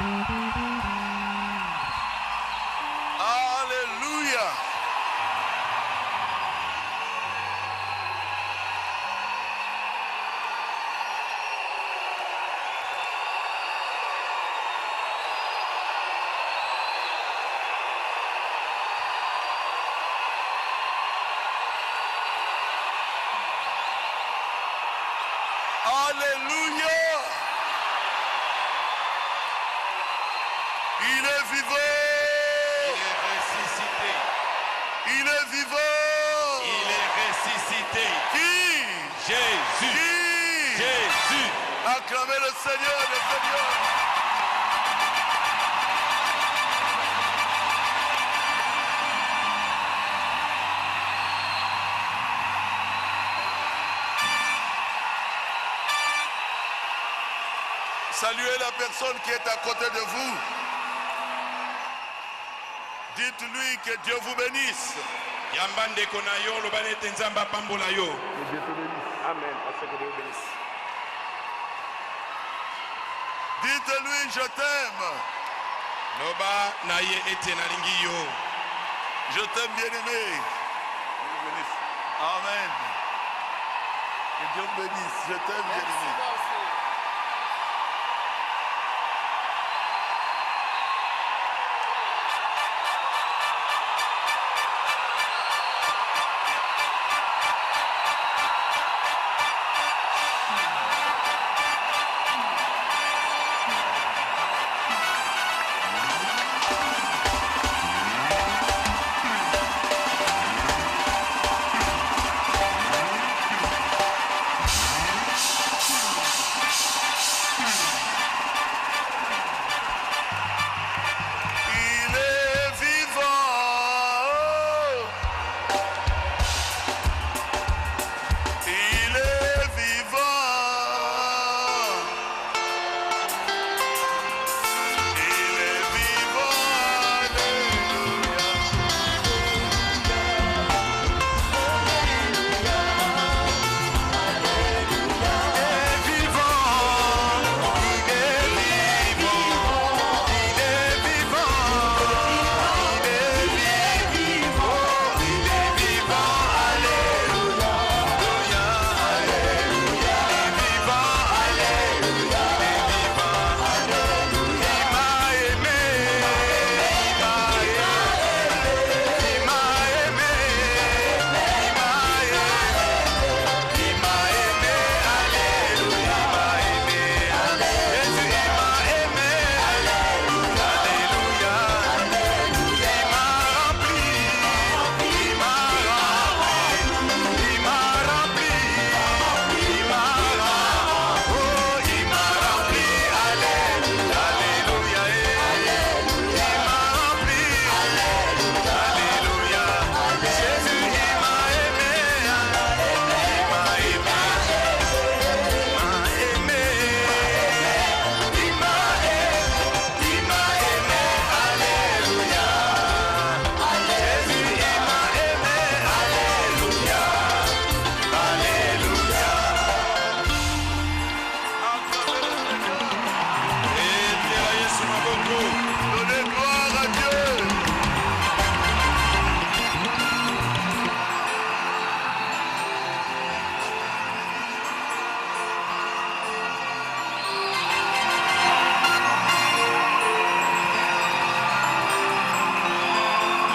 Alléluia. Alléluia. Il est vivant. Il est ressuscité. Il est vivant. Il est ressuscité. Qui? Jésus. Qui? Jésus. Acclamez le Seigneur, le Seigneur. Saluez la personne qui est à côté de vous. Dites-lui que Dieu vous bénisse. Yambande konayo lobanete nzamba pambola yo. Que Dieu te bénisse. Amen. Parce que Dieu te bénisse. Dites-lui je t'aime. Loba na ye ete na lingi yo. Je t'aime bien aimé. Dieu vous bénisse. Amen. Que Dieu vous bénisse. Je t'aime bien aimé.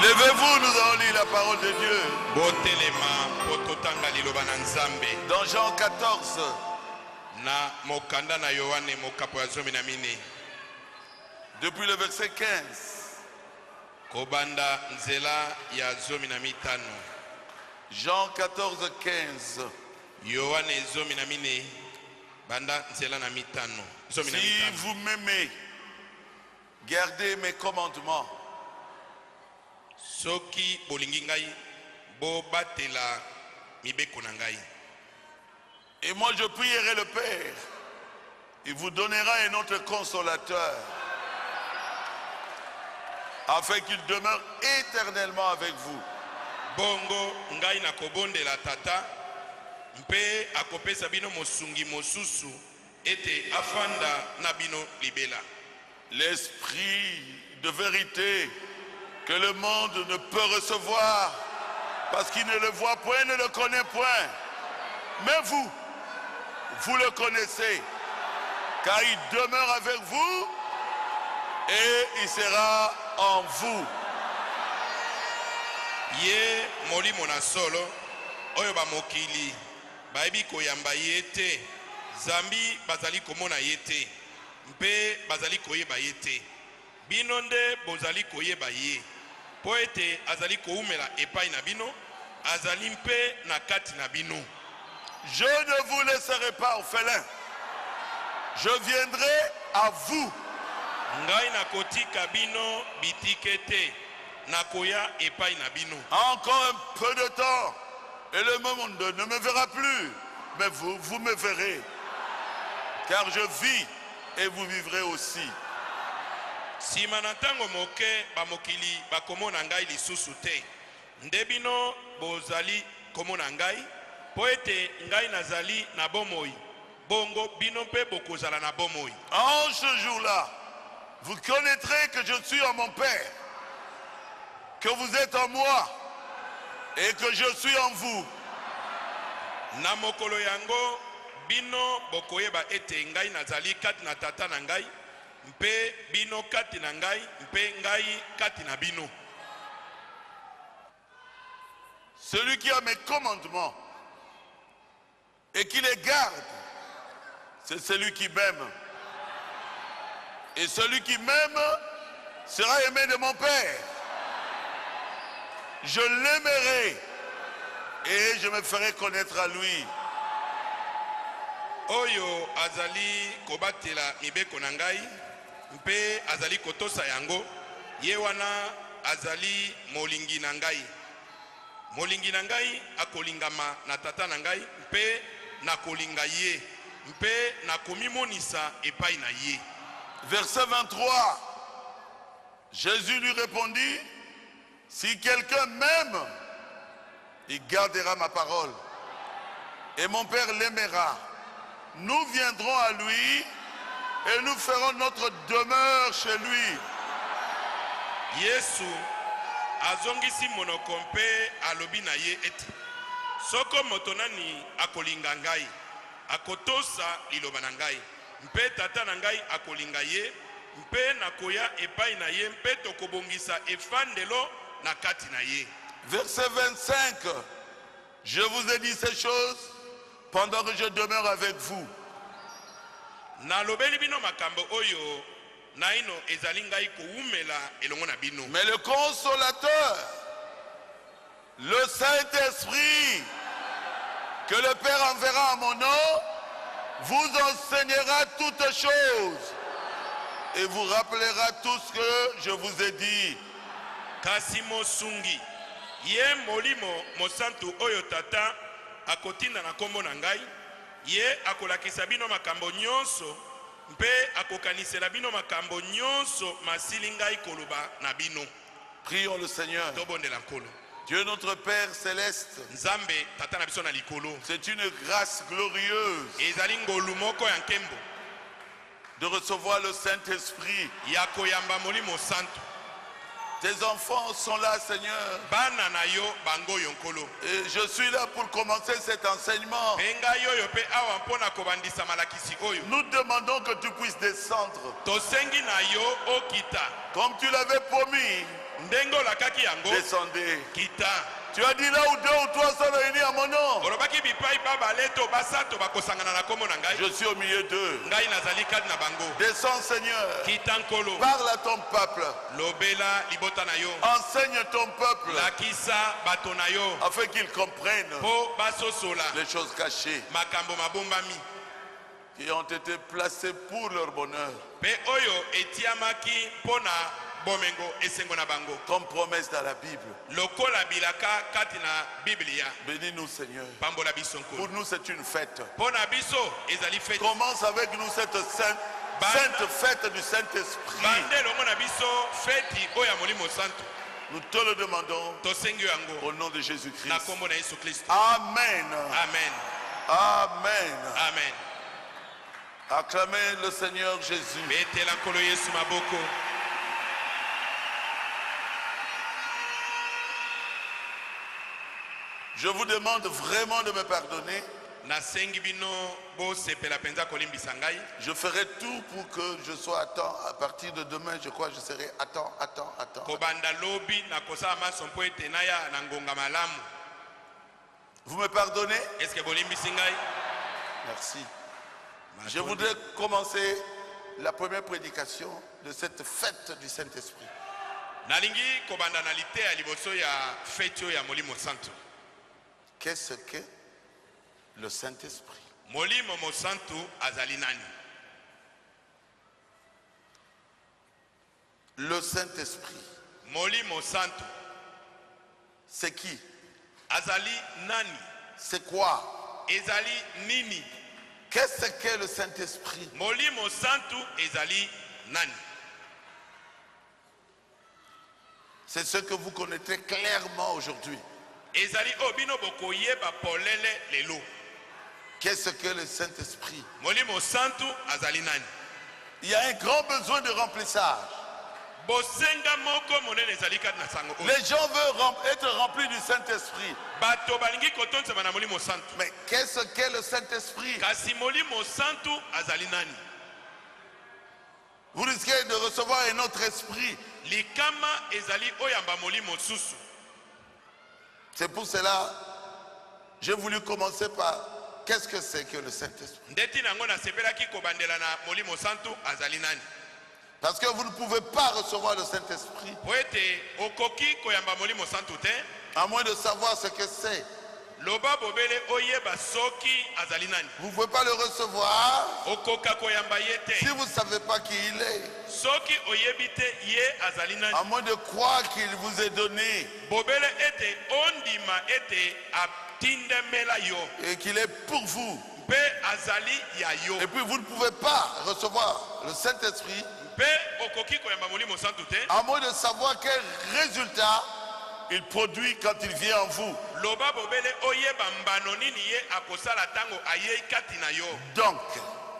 Levez-vous, nous allons lire la parole de Dieu. Dans Jean 14. Depuis le verset 15. Jean 14, 15. Si vous m'aimez, gardez mes commandements. Soki bolingi ngai bo batela mibeko na ngai. Et moi je prierai le Père, il vous donnera un autre consolateur, afin qu'il demeure éternellement avec vous. Bongo ngai na kobondela tata mpe akopesa bino mosungi mosusu ete afanda na bino libela. l'esprit de vérité que le monde ne peut recevoir parce qu'il ne le voit point, ne le connaît point. Mais vous, vous le connaissez, car il demeure avec vous et il sera en vous. Ye molimo na solo oyo ba mokili bayebi koyamba ye te, zambi bazali komona ye te, mpe bazali koyeba ye te. Bino nde bozali koyeba ye, po ete azali koumela epai na bino, azali mpe na kati na bino. Je ne vous laisserai pas orphelins, je viendrai à vous. Ngai na kotika bino bitike te, nakoya epai na bino. Encore un peu de temps et le monde ne me verra plus, mais vous me verrez, car je vis et vous vivrez aussi. Sima na ntango moke bamokili bakomona ngai lisusu te, nde bino bozali komona ngai, po ete ngai nazali na bomoi, bongo bino mpe bokozala na bomoi. En ce jour-là, vous connaîtrez que je suis en mon Père, que vous êtes en moi et que je suis en vous. Na mokolo yango bino bokoyeba ete ngai nazali kati na tata na ngai, mpe bino kati na ngai, mpe ngai kati na bino. Celui qui a mes commandements et qui les garde, c'est celui qui m'aime. Et celui qui m'aime sera aimé de mon Père. Je l'aimerai et je me ferai connaître à lui. Oyo azali kobatela mibeko na ngai, mpe azali kotosa yango, ye wana azali molingi na ngai. Molingi na ngai akolingama na tata na ngai, mpe nakolinga ye, mpe nakomimonisa epai na ye. Verset 23, Jésus lui répondit, si quelqu'un m'aime, il gardera ma parole et mon Père l'aimera. Nous viendrons à lui et nous ferons notre demeure chez lui. Yesu azongisi monoko mpe alobi na ye ete soko moto nani akolinga ngai, akotosa liloba na ngai, mpe tata na ngai akolinga ye, mpe nakoya epai na ye, mpe tokobongisa efandelo na kati na ye. Verset 25, je vous ai dit ces choses pendant que je demeure avec vous. Nalobeli bino makambo oyo naino ezali ngai koumela elongo na bino. Mais le consolateur, le Saint-Esprit, que le Père enverra en mon nom, vous enseignera toutes choses et vous rappellera tout ce que je vous ai dit. Kasi mosungi ye molimo mosantu oyo tata akotinda na kombo na ngai, ye akolakisa bino makambo nyonso, mpe akokanisela bino makambo nyonso masili ngai koloba na bino. Prions le Seigneur. Tobondela nkolo. Dieu notre Père céleste, Nzambe tata na biso na likolo, c'est une grâce glorieuse ezali ngolu moko ya nkembo de recevoir le Saint-Esprit. ya koyamba molimo santu. Tes enfants sont là, Seigneur. Bana na yo bango yo nkolo. Et je suis là pour commencer cet enseignement. Penga yoyo pe awa mpona kobandisa malakisi oyo. Nous demandons que tu puisses descendre. Tosengi na yo okita. Comme tu l'avais promis, Ndengo lakaki yango. descendez. Kita. Tu as dit là où deux ou trois sont réunis à mon nom, Olobaki bipai baba leto basato bakosangana na kombo na ngai. je suis au milieu d'eux. Ngai nazali kati na bango. Descends, Seigneur. Kita nkolo. Parle à ton peuple. Lobela libota na yo. Enseigne ton peuple Lakisa bato na yo. afin qu'ils comprennent Po basosola. les choses cachées Makambo mabombami. qui ont été placées pour leur bonheur. Pe oyo etiamaki pona bomengo esengo na bango. Comme promesse dans la Bible. Lokola bilaka kati na Biblia. Bénis-nous, Seigneur. Pambola biso nkolo. Pour nous, c'est une fête. Pona biso ezali fete. Commence avec nous cette sainte fête du Saint-Esprit. Bande longo na biso feti oya molimo santo. Nous te le demandons Tosengi yango au nom de Jésus-Christ. na kombo na Yesu Kristo. Amen. Amen. Amen. Amen. Acclamez le Seigneur Jésus. betela nkolo yesu maboko. Je vous demande vraiment de me pardonner. Nasengi bino bosepela penza kolimbisa ngai. Je ferai tout pour que je sois à temps. À partir de demain, je crois que je serai à temps. Kobanda lobi na kosala maso mpo ete naya na ngonga malamu. Vous me pardonnez? Est-ce que bolimbisi ngai? Merci. Je voudrais commencer la première prédication de cette fête du Saint-Esprit. Nalingi kobanda na litea liboso ya fete ya molimo santo. Qu'est-ce que le Saint-Esprit? Molimo mosantu azali nani? Le Saint-Esprit, Molimo santu c'est qui? azali nani? C'est quoi? Ezali nini? Qu'est-ce que le Saint-Esprit? Molimo santu ezali nani? C'est ce que vous connaîtrez clairement aujourd'hui. Ezali obino bokoyeba polele lelo. Qu'est-ce que le Saint-Esprit? Molimo santu azali nani? Il y a un grand besoin de remplissage. Bosenga moko monene ezali kati na sango. Les gens veulent être remplis du Saint-Esprit. Bato balingi kotonzema na molimo santu. Mais qu'est-ce que le Saint-Esprit? Kasi molimo santu azali nani? Vous risquez de recevoir un autre esprit. Likama ezali oyamba molimo susu. C'est pour cela j'ai voulu commencer par qu'est-ce que c'est que le Saint-Esprit? Ndeti nango na sepelaki kobandela na molimo santu azali nani? Parce que vous ne pouvez pas recevoir le Saint-Esprit Poete okoki koyamba molimo santu te. à moins de savoir ce que c'est. Loba bobele oyeba soki azali nani? Vous ne pouvez pas le recevoir Okoka koyamba yete. si vous ne savez pas qui il est. Soki oyebite ye azali nani? À moins de croire qu'il vous est donné Bobele ete ondima ete atindemela yo. et qu'il est pour vous. Pe azali ya yo. Et puis vous ne pouvez pas recevoir le Saint-Esprit Pe okoki koyamba molimo santu te. à moins de savoir quel résultat il produit quand il vient en vous. Loba bobele oyeba mbano nini ye akosala tango aye kati na yo. Donc,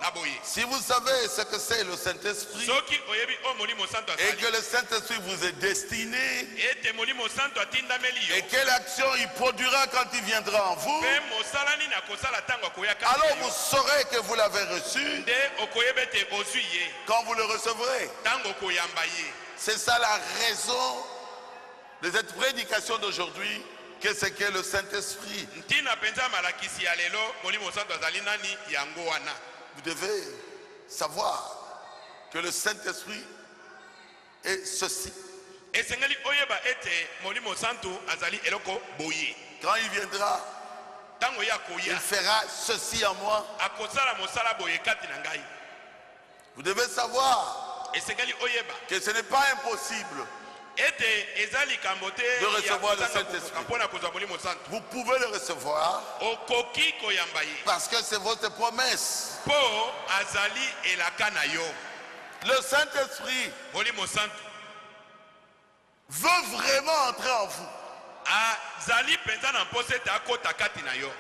Naboye. si vous savez ce que c'est le Saint-Esprit Soki oyebi o molimo santu et azali. que le Saint-Esprit vous est destiné Ete molimo santu atindameli yo. et quelle action il produira quand il viendra en vous, Pe mosala nini akosala tango akoya kati alors na vous yo. saurez que vous l'avez reçu Nde okoyeba ete ozwi ye. quand vous le recevrez. Tango koyamba ye. C'est ça la raison de cette prédication d'aujourd'hui. Qu'est-ce que le Saint-Esprit? Ntina penza malakisi ya lelo molimo santu azali nani yango wana. Vous devez savoir que le Saint-Esprit est ceci. Esengeli oyeba ete molimo santu azali eloko boye. Quand il viendra, Tango ya il koya fera ceci en moi. akosala mosala boye kati na ngai. Vous devez savoir Esengeli oyeba que ce n'est pas impossible. ete ezali kambote De recevoir le Saint-Esprit. kapona kozwa molimo santu. Vous pouvez le recevoir Okoki koyamba ye. parce que c'est votre promesse. Po azali elaka na yo. Le Saint-Esprit Molimo santu veut vraiment entrer en vous. azali penza na mposa ete akota kati na yo.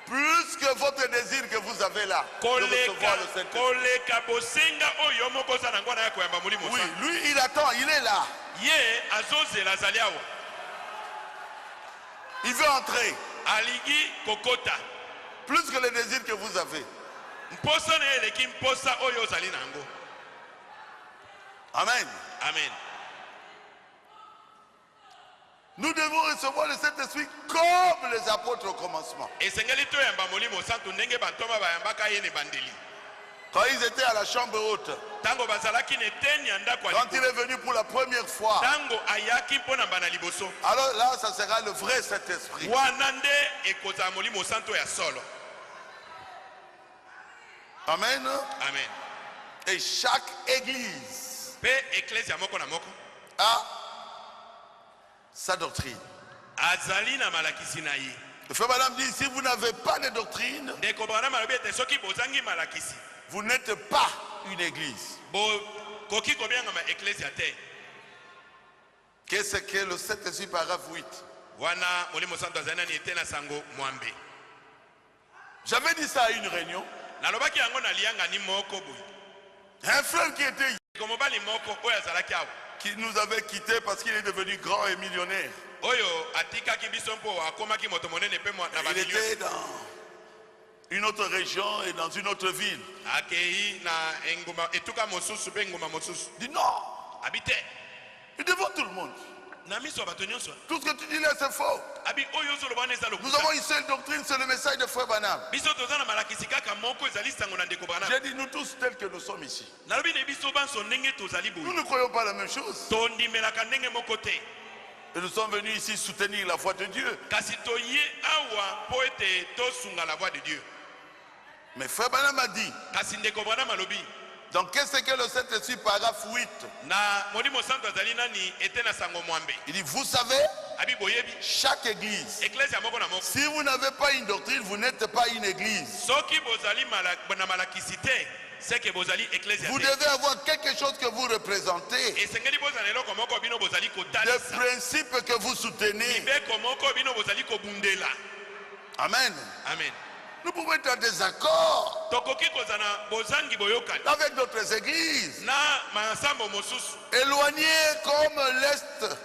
Plus que votre désir que vous avez là de recevoir le Saint-Esprit. Koleka bosenga oyo moko oza nango na ya koyamba molimo Oui, santu. lui il attend, il est là. Ye azozela azali awa. Il veut entrer. Alingi kokota. Plus que le désir que vous avez. Mposa na eleki mposa oyo ozali nango. Amen. Amen. Nous devons recevoir le Saint-Esprit comme les apôtres au commencement. Esengeli toyamba molimo santu ndenge bantoma bayambaka ye ne bandeli. Quand ils étaient à la chambre haute, Tango bazalaki ne teni ya ndako ya quand il likolo. est venu pour la première fois, Tango ayaki mpona mbana liboso. alors là, ça sera le vrai Saint-Esprit. Wana nde ekozala molimo santu ya solo. Amen. Amen. Et chaque église Pe eklesia moko na moko a sa doctrine. azali na malakisi na ye. Le frère madame dit, si vous n'avez pas de doctrine, Ndeko bana malobi ete soki bozangi malakisi vous n'êtes pas une église. bokoki kobiangama eklesia te. Qu'est-ce que le Saint-Esprit, paragraphe 8? Wana molimo santu azali nani ete na sango mwambe. J'avais dit ça à une réunion. nalobaki yango na lianga ni moko boy. Un frère qui était Komobali moko oyo azalaki awa. qui nous avait quittés parce qu'il est devenu grand et millionnaire. Oyo atikaki biso mpo akomaki moto monene pe na Il bamilio. était dans une autre région et dans une autre ville. Akei na enguma etuka mosusu pe nguma mosusu. Il dit non, Habite. et devant tout le monde. Na miso bato nyonso. Tout ce que tu dis là, c'est faux. Abi oyo zo lobana eza Nous lokuta. avons une seule doctrine, c'est le message de Frère Branham. Biso tozana malakisi kaka moko ezali sango na ndeko Branham. J'ai dit nous tous tels que nous sommes ici. Nalobi ne biso banso ndenge tozali Nous boye. ne croyons pas la même chose. Tondimelaka ndenge moko te. Et nous sommes venus ici soutenir la foi de Dieu. Kasi toye awa po ete tosunga la voix de Dieu. Mais Frère Branham a dit, Kasi ndeko Branham alobi dans qu'est-ce que le Saint-Esprit, paragraphe 8, na molimo santo azali nani ete na sango mwambe. il dit, vous savez, Abi boyebi chaque église, eklezia moko na moko. si vous n'avez pas une doctrine, vous n'êtes pas une église. Soki bozali na malakisi te, c'est que bozali eklezia Vous te. devez avoir quelque chose que vous représentez, Esengeli bozala eloko moko bino bozali des kotalisa. principes que vous soutenez. Mibeko moko bino bozali kobundela. Amen. Amen. Nous pouvons être en désaccord Tokoki kozana bozangi boyokani. avec d'autres églises, Na mansambo mosusu. éloignées comme l'Est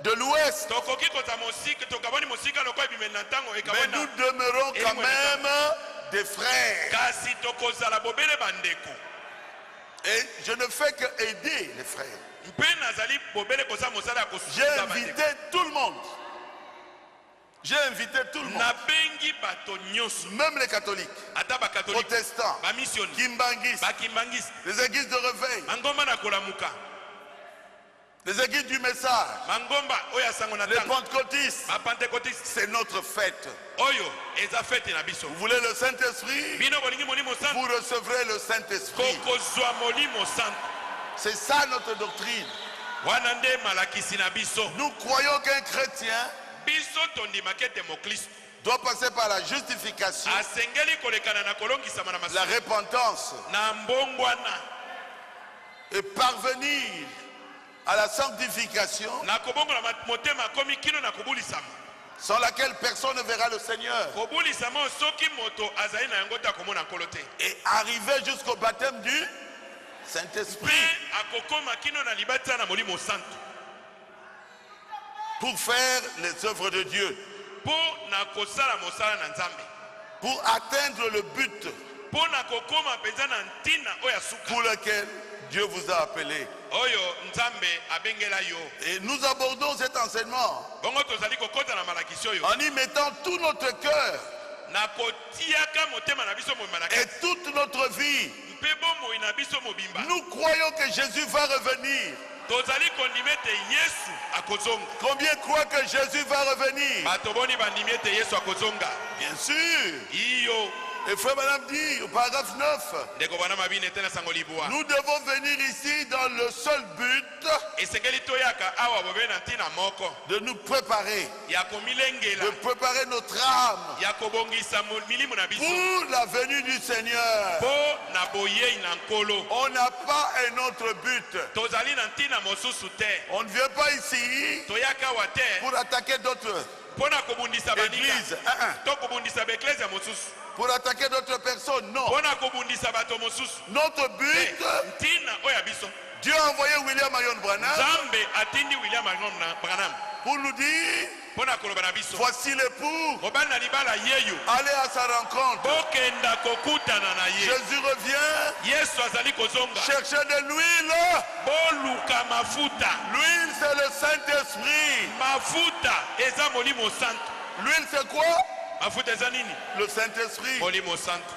de l'Ouest. Tokoki koza mosika, tokaboni mosika loko ebimeli na ntango Mais ekabona. nous demeurons quand même des frères. Kasi tokozala bobele bandeko. Et je ne fais que aider les frères. Mpe nazali bobele koza mosala ya J'ai kosuka invité bandeko. tout le monde. J'ai invité tout le monde. Nabengi bato nyonso. Même les catholiques, Ata bakatolike, protestants, bamissioni, kimbangis, bakimbangisi, les églises de réveil, mangomba na kolamuka, les églises du message, mangomba oyo asango na les ntango, pentecôtistes. bapentekotiste C'est notre fête. oyo eza fete na biso. Vous voulez le Saint-Esprit? Bino bolingi molimo santo, Vous recevrez le Saint-Esprit. kokozwa molimo santo. C'est ça notre doctrine. Wana nde malakisi na biso. Nous croyons qu'un chrétien Biso tondimaka ete moklisto doit passer par la justification, asengeli kolekana na kolongisama na la masumu repentance na mbongwana et parvenir à la sanctification na kobongola motema akomi kino na kobulisama. sans laquelle personne ne verra le Seigneur. Kobulisama oyo soki moto azali na yango te akomona nkolo te. Et arriver jusqu'au baptême du Mpe Saint-Esprit akokoma kino na libata na molimo santo pour faire les œuvres de Dieu, mpo na kosala mosala na nzambe, pour atteindre le but mpo na kokoma mpenza na ntina oyo asuka pour lequel Dieu vous a appelé. oyo nzambe abengela yo. Et nous abordons cet enseignement Bongo tozali kokota na malakisi oyo en y mettant tout notre cœur na kotiaka motema na biso mobimba na et kati toute notre vie. mpe bomoi na biso mobimba. Nous croyons que Jésus va revenir. Tozali kondima ete Yesu akozonga. Combien croient que Jésus va revenir? Bato boni bandimi ete Yesu akozonga. Bien sûr. Iyo Et Frère Madame dit au paragraphe 9, ndeko bana mabini ete na sango libwa. nous devons venir ici dans le seul but Esengeli toyaka awa bobe na ntina moko de nous préparer, ya komilengela de préparer notre âme ya kobongisa milimu na biso pour la venue du Seigneur. mpo na boyei na nkolo. On n'a pas un autre but. Tozali na ntina mosusu te. On ne vient pas ici Toyaka awa te pour attaquer d'autres mpo na kobundisa baninga églises, to kobundisa baeklezia mosusu, pour attaquer d'autres personnes. Non. mpo na kobundisa bato mosusu. Notre but, Ntina oyo ya biso Dieu a envoyé William Marion Branham nzambe atindi William Branham pour nous dire, mpo na koloba na biso voici l'époux, mobali na libala yeyo allez à sa rencontre. bokenda kokutana na ye. Jésus revient, Yesu azali kozonga, cherchez de l'huile. boluka mafuta. L'huile, c'est le Saint-Esprit. Mafuta eza molimo santo. L'huile, c'est quoi? Mafuta eza nini? Le Saint-Esprit. Molimo santo.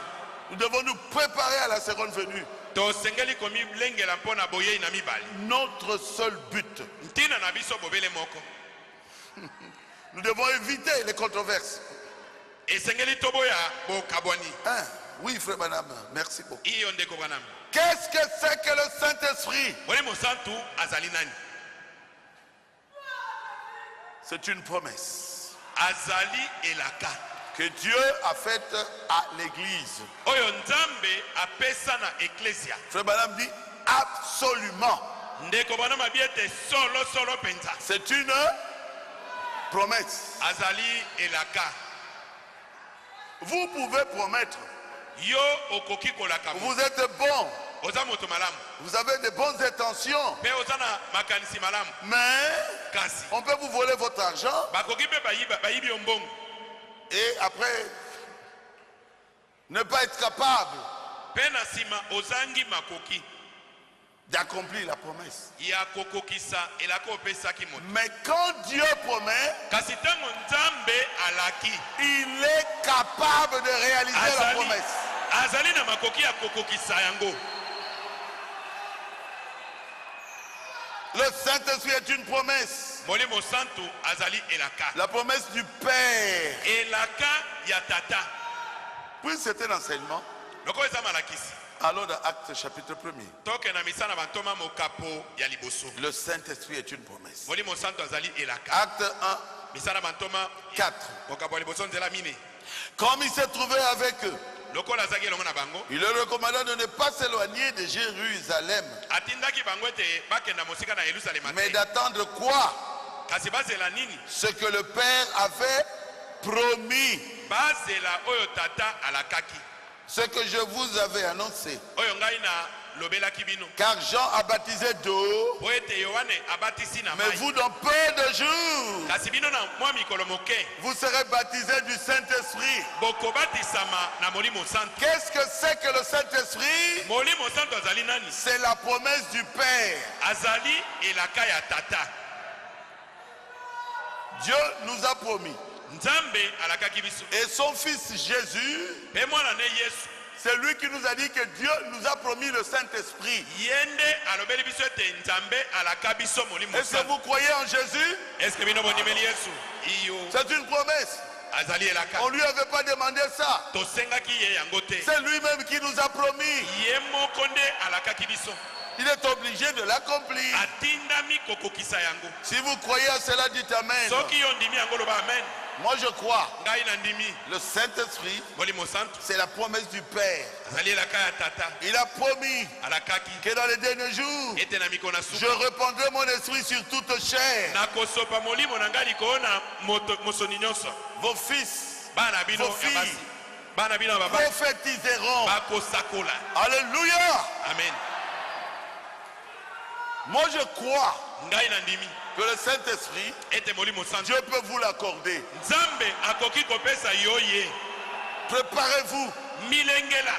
Nous devons nous préparer à la seconde venue. Tosengeli komilengela mpo na boyei na mibali. Notre seul but. Ntina na biso bobele moko. Nous devons éviter les controverses. Esengeli toboya bokabwani. Hein? Oui, frère Madame, merci beaucoup. Iyo ndeko Branham. Qu'est-ce que c'est que le Saint-Esprit? Molimo santo azali nani? C'est une promesse Azali elaka que Dieu a faite à l'Église. oyo nzambe apesa na eklesia. Frère Madame dit absolument. Ndeko Branham abi ete solo penza. C'est une promesse. Azali elaka. Vous pouvez promettre, yo okoki kolaka moto. Vous êtes bon. Oza moto malamu. Vous avez de bonnes intentions. Pe oza na makanisi malamu. Mais Kasi on peut vous voler votre argent. bakoki pe bayibi yo mbongo. Et après, ne pas être capable Pe na sima ozangi makoki d'accomplir la promesse. ya kokokisa elaka opesaki moto. Mais quand Dieu promet, Kasi ntango Nzambe alaki il est capable de réaliser la promesse. azali na makoki ya kokokisa yango. Le Saint-Esprit est une promesse. Molimo santu azali elaka. La promesse du Père. Elaka ya tata. Puis c'est un enseignement. Loko eza malakisi. Allons dans Actes chapitre 1er. Toke na misana bantoma mokapo ya liboso. Le Saint-Esprit est une promesse. Molimo santu azali elaka. Acte 1, Misana bantoma 4. mokapo ya liboso nzela mine. Comme il s'est trouvé avec eux, Lokola azaki elongo na bango. il leur recommanda de ne pas s'éloigner de Jérusalem, Atindaki bango ete bakenda mosika na Yerusalema mais te. d'attendre quoi? Kasi bazela nini? Ce que le Père avait promis, Bazela oyo tata alakaki. ce que je vous avais annoncé. Oyo ngai na lobelaki bino. Car Jean a baptisé d'eau, Po ete Yohane abatisi na mais mai. vous dans peu de jours, Kasi bino na mwa mikolo moke. vous serez baptisés du Saint-Esprit. Bokobatisama na molimo santu. Qu'est-ce que c'est que le Saint-Esprit? Molimo santu azali nani? C'est la promesse du Père. Azali elaka ya tata. Dieu nous a promis. Nzambe alakaki biso. Et son fils Jésus, Pe mwana ne Yesu. c'est lui qui nous a dit que Dieu nous a promis le Saint-Esprit. Yende alobeli biso ete Nzambe alaka biso molimo Est-ce que santu. vous croyez en Jésus? Est-ce que bino bondimeli Yesu? Iyo C'est une promesse. azali elaka. On ne lui avait pas demandé ça. Tosengaki ye yango te. C'est lui-même qui nous a promis. Ye moko nde alakaki biso. Il est obligé de l'accomplir. Atindami kokokisa yango. Si vous croyez à cela, dites Amen. Soki yo ndimi yango loba amen. Moi je crois. Ngai na ndimi. Le Saint-Esprit, Molimo santu c'est la promesse du Père. azali elaka ya tata. Il a promis Alakaki que dans les derniers jours, ete na mikolo na je suka répandrai mon esprit sur toute chair. nakosopa molimo na ngai likolo na mosoni nyonso. Vos fils Bana bino Vos ya filles basi. Bana bino ya babaki prophétiseront. bakosakola. Alléluia. Amen. Moi je crois Ngai na ndimi que le Saint-Esprit, ete molimo santu Dieu peut vous l'accorder. Nzambe akoki kopesa yo ye. Préparez-vous. Milengela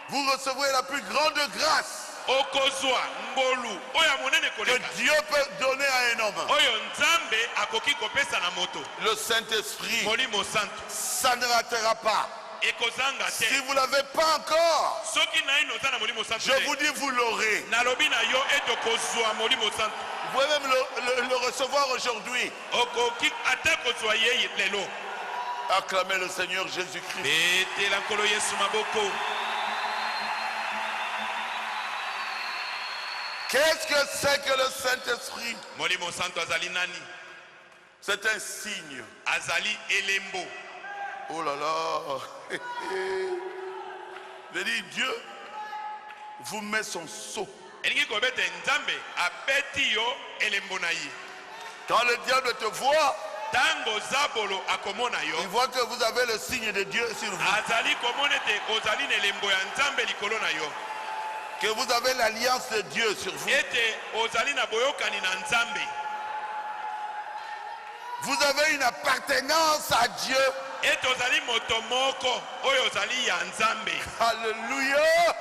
Vous recevrez la plus grande grâce okozwa ngolu oyo monene que koleka. Dieu peut donner à un homme. Oyo Nzambe akoki kopesa na moto. Le Saint-Esprit, Molimo santu ça ne ratera pas. ekozanga Si te. vous ne l'avez pas encore, Soki na ino oza na molimo santu je vous te. dis, vous l'aurez. Nalobi na yo ete okozwa molimo santu. Vous pouvez même le recevoir aujourd'hui. Okoki ata kozwa ye lelo. Acclamez le Seigneur Jésus-Christ. Betela nkolo Yesu maboko. Qu'est-ce que c'est que le Saint-Esprit? Molimo santu azali nani? C'est un signe. Azali elembo. Oh là là. Je dis, Dieu vous met son sceau. Elingi kobete Nzambe abeti yo elembo na ye. Quand le diable te voit, Tango zabolo akomona il yo. voit que vous avez le signe de Dieu sur vous. Azali komona ete ozali na elembo ya Nzambe likolo na yo. Que vous avez l'alliance de Dieu sur vous. Ete ozali na boyokani na Nzambe. Vous avez une appartenance à Dieu. Ete ozali moto moko oyo ozali ya Nzambe. Alléluia.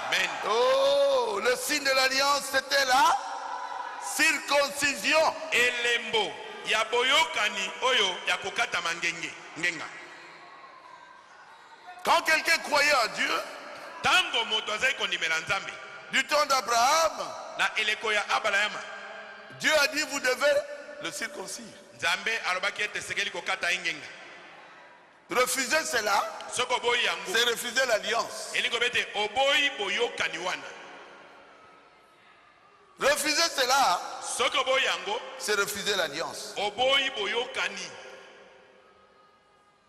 Amen. Oh, le signe de l'alliance, c'était la circoncision. Elembo ya boyokani oyo ya kokata mangenge ngenga. Quand quelqu'un croyait à Dieu, Tango moto azali kondimela Nzambe du temps d'Abraham, na eleko ya Abrahama, Dieu a dit, vous devez le circoncire. Nzambe alobaki ete sekeli kokata ingenga. Refuser cela, Soko boyi yango c'est refuser l'alliance. elingo bete oboyi boyokani wana. Refuser cela, Soko boyi yango c'est refuser l'alliance. oboyi boyokani.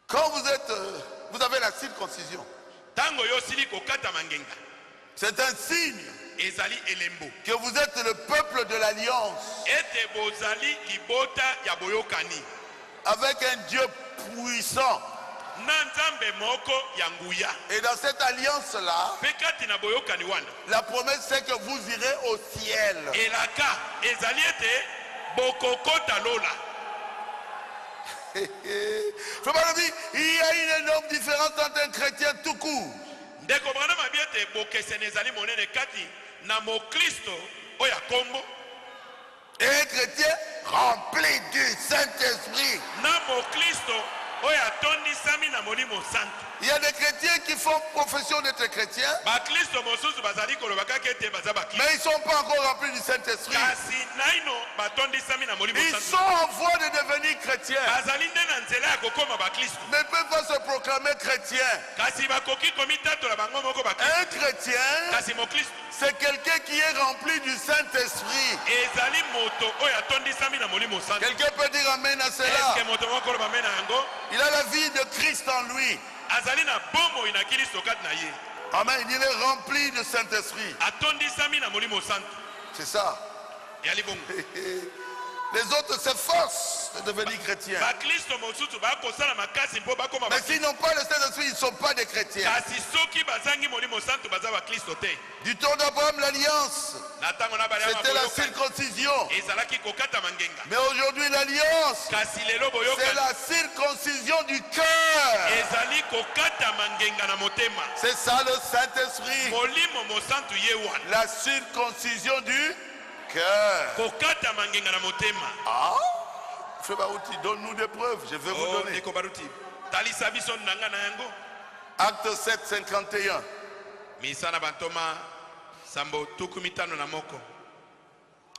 Quand vous avez la circoncision, Tango yo sili kokata mangenga c'est un signe ezali elembo que vous êtes le peuple de l'alliance ete bozali libota ya boyokani avec un Dieu puissant. na nzambe moko ya nguya. Et dans cette alliance-là, Mpe kati na boyokani wana la promesse c'est que vous irez au ciel. elaka ezali ete bokokota lola. Frère Balobi, il y a une énorme différence entre un chrétien tout court Ndeko Branham abi ete bokeseni ezali monene kati na mokristo oyo ya kombo et un chrétien rempli du Saint-Esprit. na mokristo oyo atondisami na molimo santu. Il y a des chrétiens qui font profession d'être chrétiens, Bakristo mosusu bazali koloba kaka ete baza bakristo. mais ils ne sont pas encore remplis du Saint-Esprit. Kasi naino batondisami na molimo Ils santu. sont en voie de devenir chrétiens, Bazali nde na nzela ya kokoma bakristo. mais ne peuvent pas se proclamer chrétiens. Kasi bakoki komitatola bango moko bakristo. Un chrétien, Kasi mokristo c'est quelqu'un qui est rempli du Saint-Esprit. ezali moto oyo atondisami na molimo santu. Quelqu'un peut dire amen à cela. Eske moto moko loba me na yango Il a la vie de Christ en lui. azali na bomoi na kristo kati na ye. Amen. Il est rempli de Saint-Esprit. Atondisami na molimo santu. C'est ça. Yali bongo. Les autres s'efforcent de devenir chrétiens. Bakristo mosusu bakosala makasi mpo bakoma Mais s'ils n'ont pas le Saint-Esprit, ils ne sont pas des chrétiens. kasi soki bazangi molimo santu baza bakristo te. Du temps d'Abraham, l'alliance, Na ntango na baliama c'était la boyokani circoncision. ezalaki kokata mangenga. Mais aujourd'hui, l'alliance, Kasi lelo c'est boyokani la circoncision du cœur. ezali kokata mangenga na motema. C'est ça le Saint-Esprit. Molimo mosantu ye wana La circoncision du cœur. kokata mangenga na motema. Ah, Frère Baouti, donne-nous des preuves. Je vais vous Oh, donner. ndeko baruti talisa biso nanga na yango. Acte 7, 51. Misa na bantoma sambo tuku mitano na moko.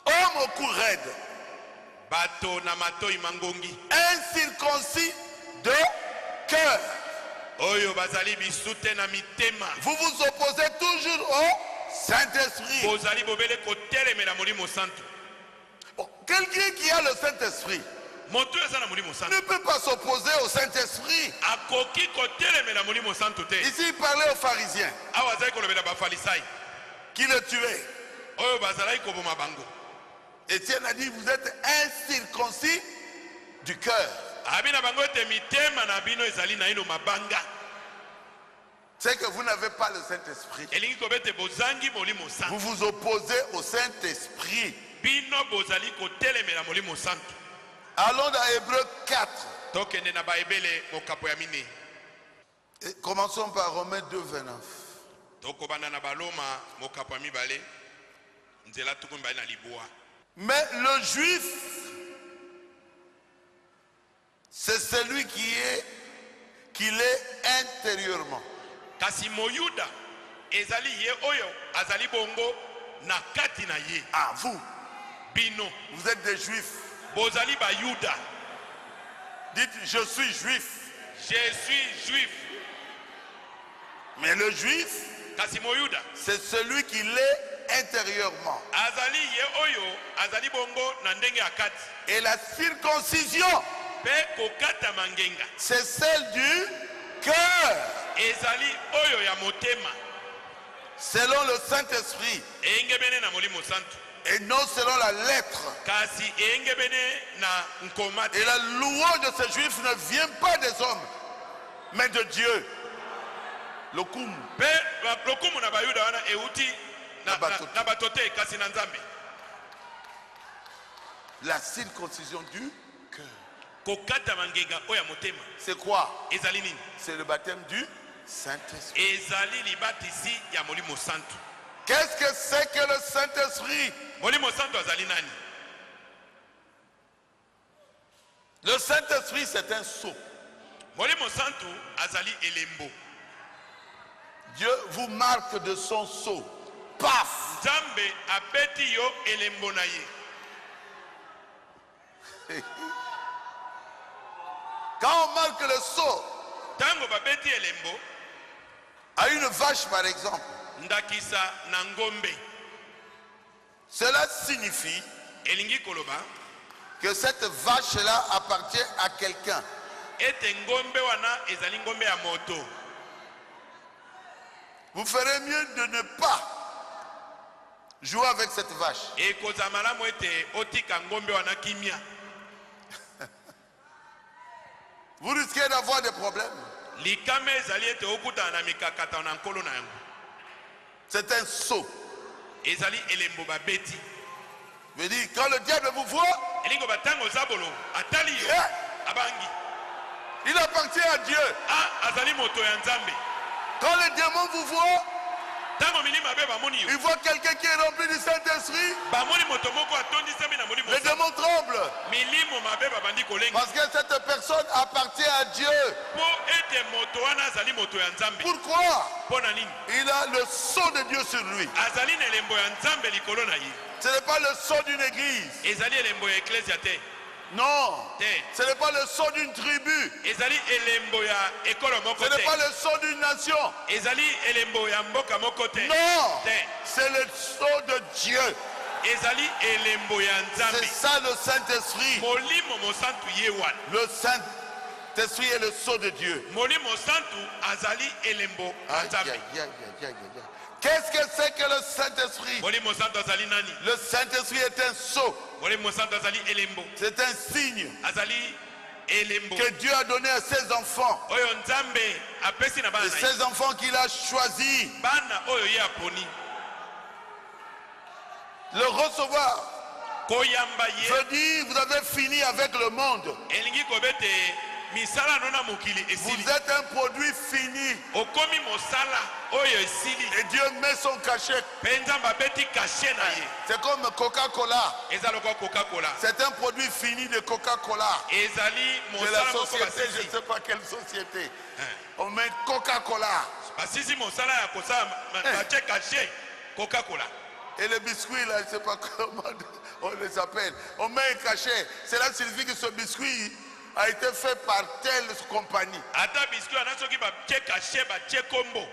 Homme au cou raide, Bato na matoi mangongi incirconcis de cœur. oyo bazali bisute na mitema. Vous vous opposez toujours au Saint-Esprit. Bozali bobele kotelemela molimo santu. Bon, quelqu'un qui a le Saint-Esprit Moto eza na molimo ne santu peut pas s'opposer au Saint-Esprit. akoki kotelemela molimo santu te. Ici, il parlait aux pharisiens Awa azali kolobela bafalisai qui le tuaient. oyo bazalaki koboma bango. Étienne a dit, vous êtes incirconcis du cœur. Abi na bango ete mitema na bino ezali na ino mabanga. C'est que vous n'avez pas le Saint-Esprit. Elingi kobete bozangi molimo santu. Vous vous opposez au Saint-Esprit. Bino bozali kotelemela molimo santu. Allons dans Hébreux 4. Tokende na baebele mokapo ya mine. Et commençons par Romains 2, 29. Tokobana na baloma mokapo ya mibale. Nzela tukumba na libwa. Mais le juif, c'est celui qui l'est intérieurement. Kasi moyuda ezali ye oyo azali bongo na kati na ye. Ah, vous, Bino vous êtes des juifs. bozali ba yuda. Dites, je suis juif. Je suis juif. Mais le juif, Kasi moyuda c'est celui qui l'est intérieurement. azali ye oyo azali bongo na ndenge ya kati. Et la circoncision, Pe kokata mangenga c'est celle du cœur, ezali oyo ya motema. selon le Saint-Esprit, Engebene na molimo santu. et non selon la lettre. Kasi engebene na nkomate. Et la louange de ces juifs ne vient pas des hommes, mais de Dieu. Le koum. Pe lokumu na bayuda wana euti na batote kasi na nzambe. La circoncision du cœur. Kokata mangenga oya motema. C'est quoi? Ezali nini? C'est le baptême du Saint-Esprit. Ezali libatisi ya molimo santu. Qu'est-ce que c'est que le Saint-Esprit? Molimo santu azali nani? Le Saint-Esprit, c'est un sceau. Molimo santu azali elembo. Dieu vous marque de son sceau. Paf! Nzambe abeti yo elembo na ye. Quand on marque le sceau Tango babeti elembo à une vache, par exemple, ndakisa na ngombe. cela signifie Elingi koloba que cette vache-là appartient à quelqu'un. ete ngombe wana ezali ngombe ya moto. Vous ferez mieux de ne pas jouer avec cette vache. Ekoza malamu ete otika ngombe wana kimia. Vous risquez d'avoir des problèmes. likama ezali ete okutana na mikakatano na nkolo na yango. C'est un sceau. Ezali elembo babeti. Je veux dire, quand le diable vous voit, elingo batango zabolo atali yo yeah, abangi. il appartient à Dieu. Ah, azali moto ya nzambe. Quand le démon vous voit, Tango milima be bamoni yo. il voit quelqu'un qui est rempli du Saint-Esprit, Bamoni moto moko atondi sembe na moni le démon tremble. milimo mabe babandi kolenga. Parce que cette personne appartient à Dieu. Po ete moto wana azali moto ya nzambe. Pourquoi? Pona nini? Il a le sceau de Dieu sur lui. Azali na elembo ya nzambe likolo na ye. Ce n'est pas le sceau d'une église. Ezali elembo ya ecclesia te. Non. Te. Ce n'est pas le sceau d'une tribu. Ezali elembo ya ekolo moko Ce te. n'est pas le sceau d'une nation. Ezali elembo ya mboka moko te. Non. Te. C'est le sceau de Dieu. Ezali elembo ya nzambe. C'est ça le Saint-Esprit. Molimo mosantu ye wana. Le Saint-Esprit est le sceau de Dieu. Molimo santu azali elembo ya Aïe, nzambe. aïe, aïe, aïe, aïe, aïe. Qu'est-ce que c'est que le Saint-Esprit? Molimo santu azali nani? Le Saint-Esprit est un sceau. Molimo santu azali elembo. C'est un signe Azali elembo. que Dieu a donné à ses enfants. Oyo nzambe apesi na bana Et na ye. ses enfants qu'il a choisis. Bana oyo ye aponi. Le recevoir Koyamba ye. veut dire vous avez fini avec le monde. Elingi kobete misala nona mokili Vous esili. êtes un produit fini. Okomi mosala oyo esili. Et Dieu met son cachet. Pe nzambe abeti kashe na ye. C'est comme Coca-Cola. Eza lokola Coca-Cola. C'est un produit fini de Coca-Cola. Ezali De mosala la moko société, je basisi. ne sais pas quelle société. On met Coca-Cola. Basisi mosala ya kosala batie kashe Coca-Cola. Et les biscuits, là, je ne sais pas comment on les appelle. On met un cachet. Cela signifie que ce biscuit a été fait par telle compagnie. Ata biscuit ana soki batie kashe batie kombo.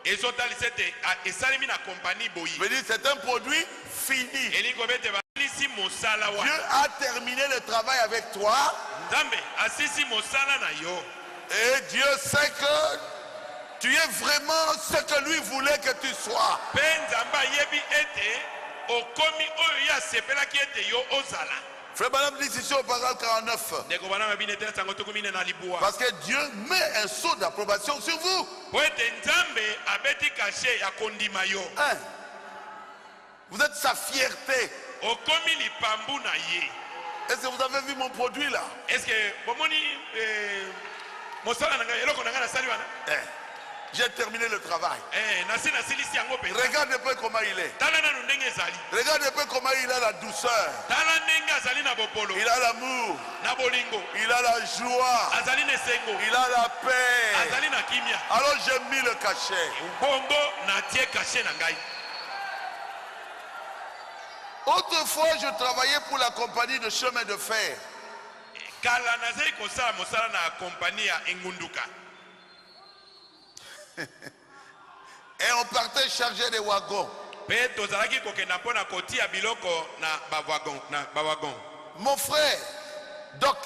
Ezotalisa ete esalemi na kompani boyi. Je veux dire, c'est un produit fini. Elingi kobete balisi mosala wa. Dieu a terminé le travail avec toi. Nzambe asisi mosala na yo. Et Dieu sait que tu es vraiment ce que lui voulait que tu sois. Pe nzambe ayebi ete okomi oyo ye asepelaki ete yo ozala. Frère Madame dit ici au paragraphe 49. Ndeko bana mabine tena sango tukumine na libuwa. Parce que Dieu met un sceau d'approbation sur vous. Po ete nzambe abeti kashe ya kondima yo. Hein? Vous êtes sa fierté. Okomi lipambu na ye. Est-ce que vous avez vu mon produit là? Est-ce que bomoni mosala nanga eloko nanga na sali wana? J'ai terminé le travail. Nasi silisi yango penza. Regarde un peu comment il est. Tala nanu ndenge ezali. Regarde un peu comment il a la douceur. Tala ndenge azali na bopolo. Il a l'amour. Na bolingo. Il a la joie. Azali na esengo. Il a la paix. Azali na kimia. Alors j'ai mis le cachet. Bongo na tie kashe na ngai. Autrefois, je travaillais pour la compagnie de chemin de fer. Kala nazali kosala mosala na kompani ya engunduka. Et on partait charger des wagons. Pe tozalaki kokenda mpona kotia biloko na bawagon. Mon frère, Doc,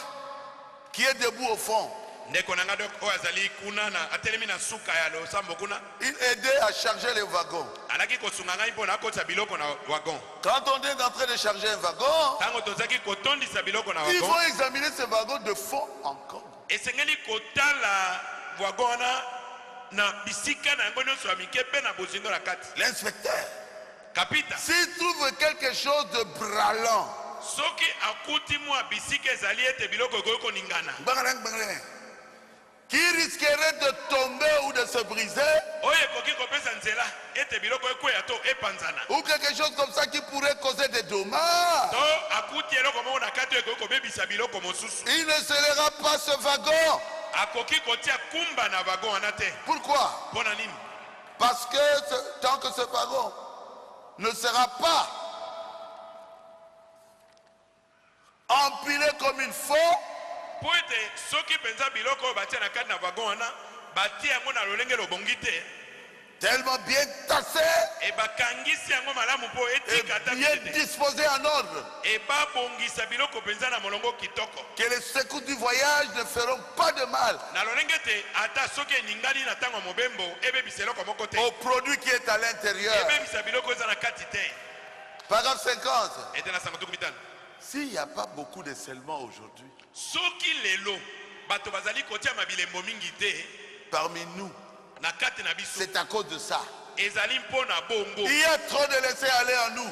qui est debout au fond, Ndeko nanga dok oyo azali kuna na atelemi na suka ya losambo kuna. il aidait à charger les wagons. Alaki kosunga ngai mpona akotisa biloko na wagon. Quand on est en train de charger un wagon, Tango tozalaki kotondisa biloko na ils wagon. vont examiner ce wagon de fond en comble. Esengeli kotala wagon wana na bisika na yango nyonso ya mike mpe na bozindo na kati. L'inspecteur, Kapita. s'il trouve quelque chose de bralant, Soki akuti mwa bisika ezali ete biloko ekoki koningana. qui risquerait de tomber ou de se briser, Oyo ekoki kopesa nzela ete biloko ekweya to epanzana. ou quelque chose comme ça qui pourrait causer des dommages, To akuti eloko moko na kati oyo ekoki kobebisa biloko mosusu. il ne scellera pas ce wagon. Akoki kotia kumba na wagon wana te. Pourquoi? Mpona nini? Parce que tant que ce wagon ne sera pas empilé comme il faut, Po ete soki penza biloko oyo batia na kati na wagon wana batia yango na lolenge lobongi te. tellement bien tassé E bakangisi yango malamu po et etika ta bien te. disposé en ordre, E babongisa biloko penza na molongo kitoko. que les secours du voyage ne feront pas de mal Na lolenge te ata soki eningani na ntango ya mobembo ebebisa eloko moko te. au produit qui est à l'intérieur. Ebebisa biloko eza na kati te. Paragraphe 50. Ete na sango tuku mitano. S'il n'y a pas beaucoup de seulement aujourd'hui, Soki lelo bato bazali kotia mabilembo mingi te. parmi nous. na kati na biso C'est à cause de ça. ezali mpona bongo Il y a trop de laisser aller en nous.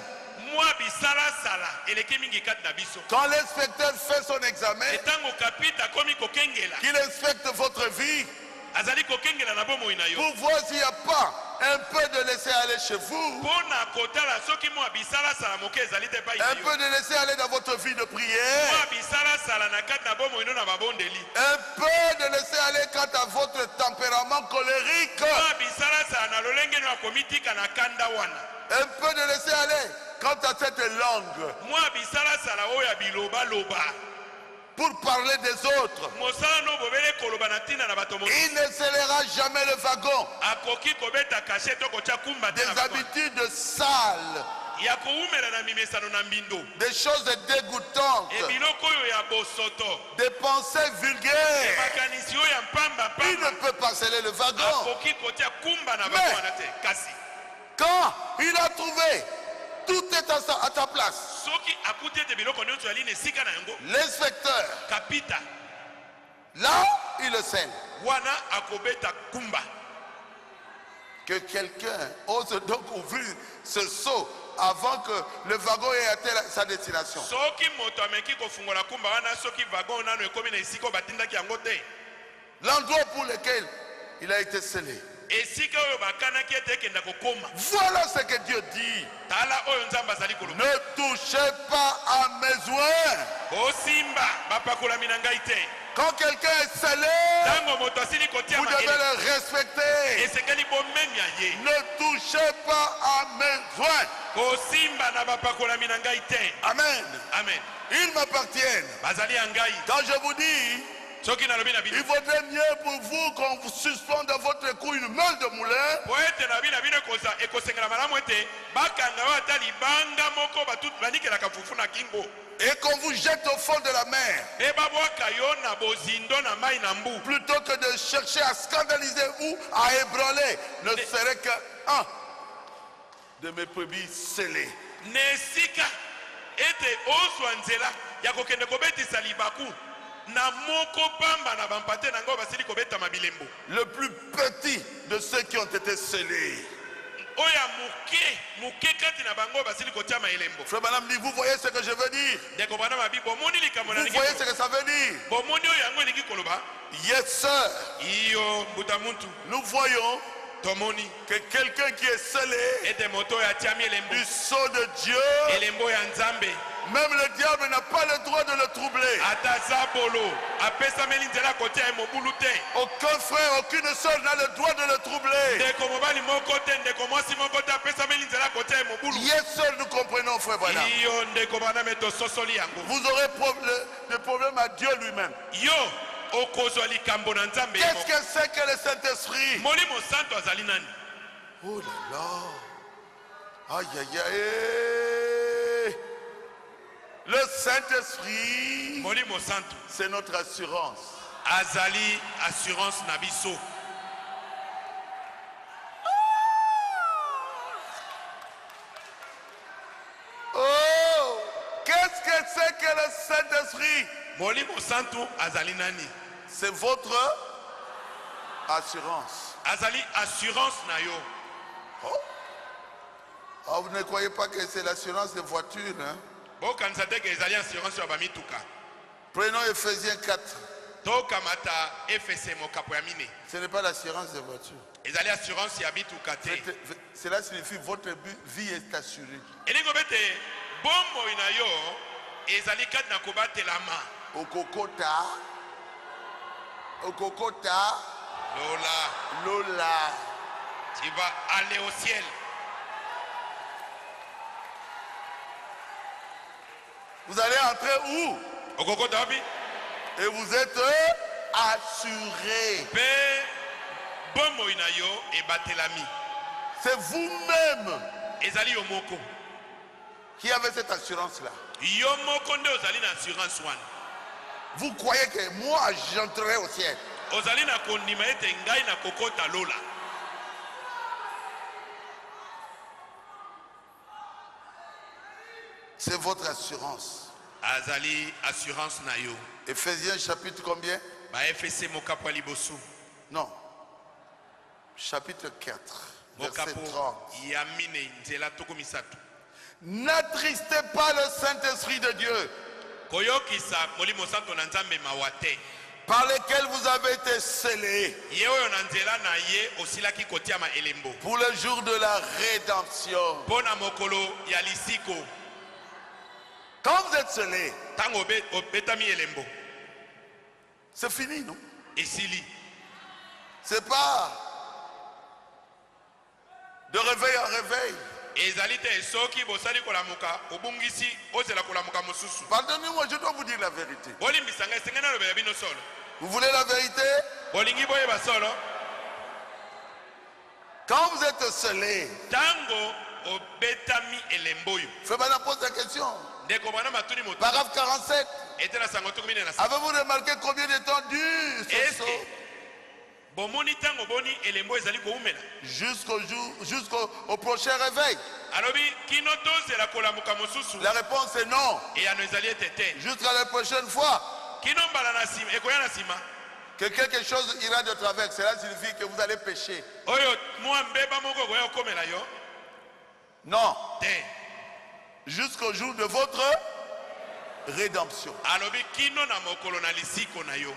mwa bisalasala eleki mingi kati na biso Quand l'inspecteur fait son examen, etango kapita akomi kokengela qu'il inspecte votre vie azali kokengela na bomoi na yo pour voir s'il n'y a pas un peu de laisser aller chez vous, mpona kotala soki mwa bisalasala moke ezali te epai na un yo peu de laisser aller dans votre vie de prière, mwa bisalasala na kati na bomoi no na babondeli un peu de laisser aller quant à votre tempérament colérique, mwa bisalasala na lolenge no akomitika na kanda wana un peu de laisser aller quant à cette langue mwa bisalasala oyo ya bilobaloba pour parler des autres. mosala no bobele koloba na ntina na bato mosusu Il ne scellera jamais le wagon akoki kobeta kashe to kotya kumba te des na bato wana. habitudes sales, ya kowumela na mimesano na mbindo des choses dégoûtantes, ebiloko oyo ya bosoto des pensées vulgaires. makanisi oyo ya mpamba Il ne mpamba peut pas sceller le wagon. akoki kotya kumba na bato Mais- wana te kasi Quand il a trouvé, tout est à ta place. soki akuti ete biloko nyonso yali na esika na yango L'inspecteur, kapita là, il le scelle. wana akobeta kumba Que quelqu'un ose donc ouvrir ce seau avant que le wagon ait atteint sa destination. soki moto ameki kofungola kumba wana soki vagon nano ekomi na esika oyo batindaki yango te L'endroit pour lequel il a été scellé. esika oyo bakanaki ete ekenda kokoma Voilà ce que Dieu dit. tala oyo nzambe azali koloba Ne touchez pas à mes oins. bosimba bapakolami na ngai te Quand quelqu'un est scellé, ntango moto asili kotia vous devez mayele le respecter. esekeli bomemia ye Ne touchez pas à mes oins. kosimba na bapakolami na ngai te Amen. amen Ils m'appartiennent. bazali ya ngai Quand je vous dis, soki nalobi na bino il vaudrait mieux pour vous qu'on vous suspende à votre cou une meule de moulin po ete na bino ekosengela malamu ete bakanga oyo ata libanga moko banikelaka fufu na kingo et qu'on vous jette au fond de la mer, mpe babwaka yo na bozindo na mai na mbu plutôt que de chercher à scandaliser ou à ébranler, ne serait qu'un de mes brebis scellés. na esika ete ozwa nzela ya kokende kobetisa libaku na moko pamba na bampate na ngo basili kobetama bilembo Le plus petit de ceux qui ont été scellés. oyo ya moke kati na bango basili kotiama elembo Frère Madame dit, vous voyez ce que je veux dire? ndeko bana mabi bomoni likambo na Vous voyez ce que ça veut dire? bomoni oyo yango elingi koloba Yes, sir. iyo mbuta muntu Nous voyons tomoni que quelqu'un qui est scellé ete moto oyo atiami elembo du sceau de Dieu, elembo ya nzambe même le diable n'a pas le droit de le troubler. ata za bolo apesameli nzela kotia ye mobulu te Aucun frère, aucune soeur n'a le droit de le troubler. ndeko mobali moko te ndeko mwasi moko te apesameli nzela kotia ye mobulu Yes, seul nous comprenons, frère Branham. iyo ndeko bana me tososoli yango Vous aurez des problèmes à Dieu lui-même. yo okozwa likambo na nzambe ye Qu'est-ce moko. que c'est que le Saint-Esprit? molimo santo azali nani Oh là là. Aïe, aïe, aïe. Le Saint-Esprit, molimo santo c'est notre assurance. azali assurance na biso Oh, qu'est-ce que c'est que le Saint-Esprit? molimo santo azali nani C'est votre assurance. azali assurance na yo Oh. Oh, vous ne croyez pas que c'est l'assurance des voitures, hein? bokanisa te ke ezali assurance ya bamituka Prenons Ephésiens 4. tokamata efese mokapo ya mine Ce n'est pas l'assurance des voitures. ezali assurance ya bituka te Cela signifie votre vie est assurée. elingi obete bomoi na yo ezali kati na kobatelama Okokota, lola Lola. tu vas aller au ciel Vous allez entrer où? okokota wapi Et vous êtes assuré. mpe bomoi na yo ebatelami C'est vous-même ezali yo moko qui avez cette assurance-là. yo moko nde ozali na assurance wana Vous croyez que moi, j'entrerai au ciel. ozali na kondima ete ngai na kokota lola C'est votre assurance. azali assurance na yo Ephésiens chapitre combien? baefese mokapo ya liboso Non. chapitre 4, verset mokapo 30. ya mine nzela toko misato. N'attristez pas le Saint-Esprit de Dieu, Koyokisa molimo santo na nzambe mawate. par lequel vous avez été scellés Ye oyo na nzela na ye osilaki kotia ma elembo. pour le jour de la rédemption. Pona mokolo ya lisiko. Quand vous êtes scellés, Tango obetami elembo. c'est fini, non? Esili. C'est pas de réveil en réveil. Ezali te soki bosali kolamuka obungisi ozela kolamuka mosusu. Pardonnez-moi, je dois vous dire la vérité. Boli misanga esengena lobela bino solo. Vous voulez la vérité? Bolingi boyeba solo. Quand vous êtes scellés, Tango obetami elemboyo. fais pas la pose la question. Ndeko bana matuni moto. Paragraphe 47. Etela sango tokumine na sa. Avez-vous remarqué combien de temps dure ce Est-ce saut? bomoni tango boni elembo ezali koumela. Jusqu'au prochain réveil? Alobi kino tozela kolamuka mosusu. La réponse est non. Et ya no ezali etete. Jusqu'à la prochaine fois Kino mbala na sima ekoya na sima. que quelque chose ira de travers, cela signifie que vous allez pécher. Oyo mwa mbeba moko koya komela yo. Non. Te. Jusqu'au jour de votre rédemption. Alobi kino na mokolo na lisiko na yo.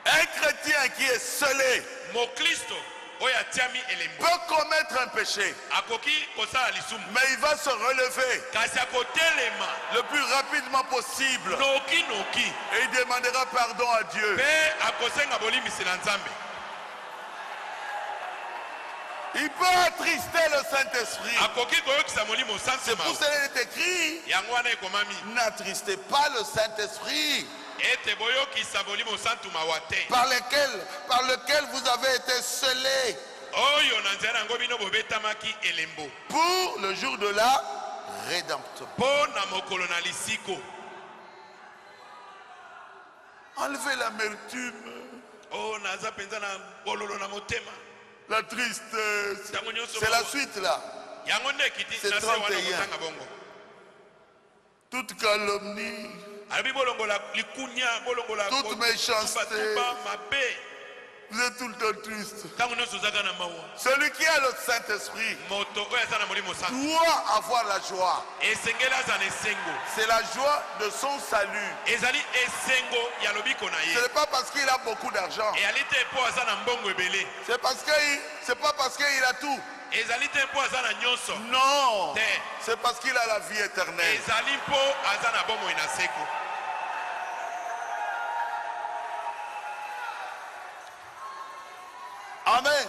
Un chrétien qui est scellé Mo Kristo oya tiami elembo. peut commettre un péché, Akoki kosala lisumu. mais il va se relever Kasi akotelema. le plus rapidement possible Noki noki. et il demandera pardon à Dieu. Pe akosenga bolimisi na nzambe. Il peut attrister le Saint-Esprit. Akoki koyokisa molimo C'est pour santima. cela qu'il est écrit, Yango wana ekomami. n'attristez pas le Saint-Esprit Ete boyokisa bolimo santuma wate. par lequel vous avez été scellés Oyo na nzela yango bino bobetamaki elembo. pour le jour de la rédemption. Po na mokolo na lisiko. Enlevez l'amertume, Oh naza penza na bololo na motema. la tristesse. Tango nyonso C'est la bongo. suite là. Yango nde kiti C'est na se wana 31. kotanga bongo. Toute calomnie, Alabi bolongola likunya bolongola toute ko- méchanceté. tuba mabe. Vous êtes tout le temps triste. Tango nyonso zaka na mawa. Celui qui a le Saint-Esprit Moto oyo aza na molimo santo. doit avoir la joie. Esengeli aza na esengo. C'est la joie de son salut. Ezali esengo ya lobiko na Ce ye. n'est pas parce qu'il a beaucoup d'argent. Eyali te mpo aza na mbongo ebele. C'est pas parce qu'il a tout. Ezali te mpo aza na nyonso. Non. Te. C'est parce qu'il a la vie éternelle. Ezali mpo aza na bomoi na seko. Amen.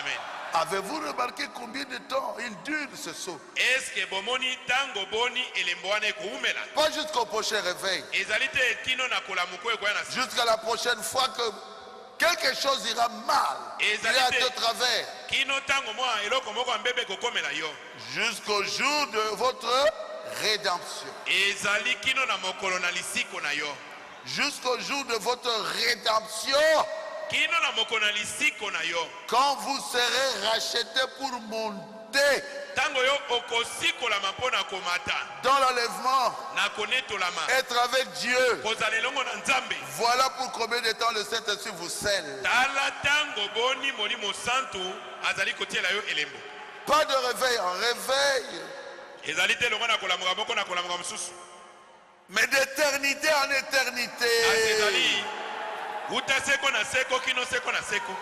Amen. Avez-vous remarqué combien de temps il dure ce saut? Eske bomoni tango boni elembo wana ekoumela. Pas jusqu'au prochain réveil. Ezali te kino na kolamuko ekoya na sika. Jusqu'à la prochaine fois que quelque chose ira mal. Ira de travers. Kino tango mwa eloko moko ya mbebe ekokomela yo. Jusqu'au jour de votre rédemption. Ezali kino na mokolo na lisiko na yo. Jusqu'au jour de votre rédemption. Kino na mokolo na lisiko na yo. Quand vous serez rachetés pour monter Tango yo okosikolama mpo na komata. dans l'enlèvement, Na konetolama. être avec Dieu. Kozala elongo na nzambe. Voilà pour combien de temps le Saint-Esprit vous scelle. Tala tango boni molimo santu azali kotiela yo elembo. Pas de réveil en réveil, Ezali te elongo na kolamuka moko na kolamuka mosusu. mais d'éternité en éternité. Ezali uta seko na seko kino seko na seko.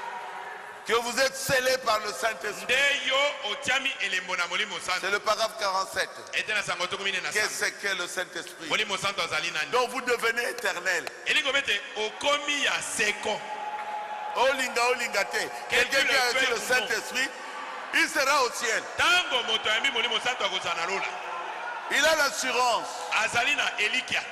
Que vous êtes scellés par le Saint-Esprit. Nde yo otiami elembo na molimo C'est santu. le paragraphe 47. Ete na sango tokumine na Qu'est-ce sango. qu'est le Saint-Esprit? Molimo santu azali nani? Donc vous devenez éternel. Elingo bete okomi ya seko. Olinga, olinga te. Quelqu'un qui a reçu le Saint-Esprit, il sera au ciel. Tango moto yambi molimo santu akozala na lola. Il a l'assurance. Azali na elikia.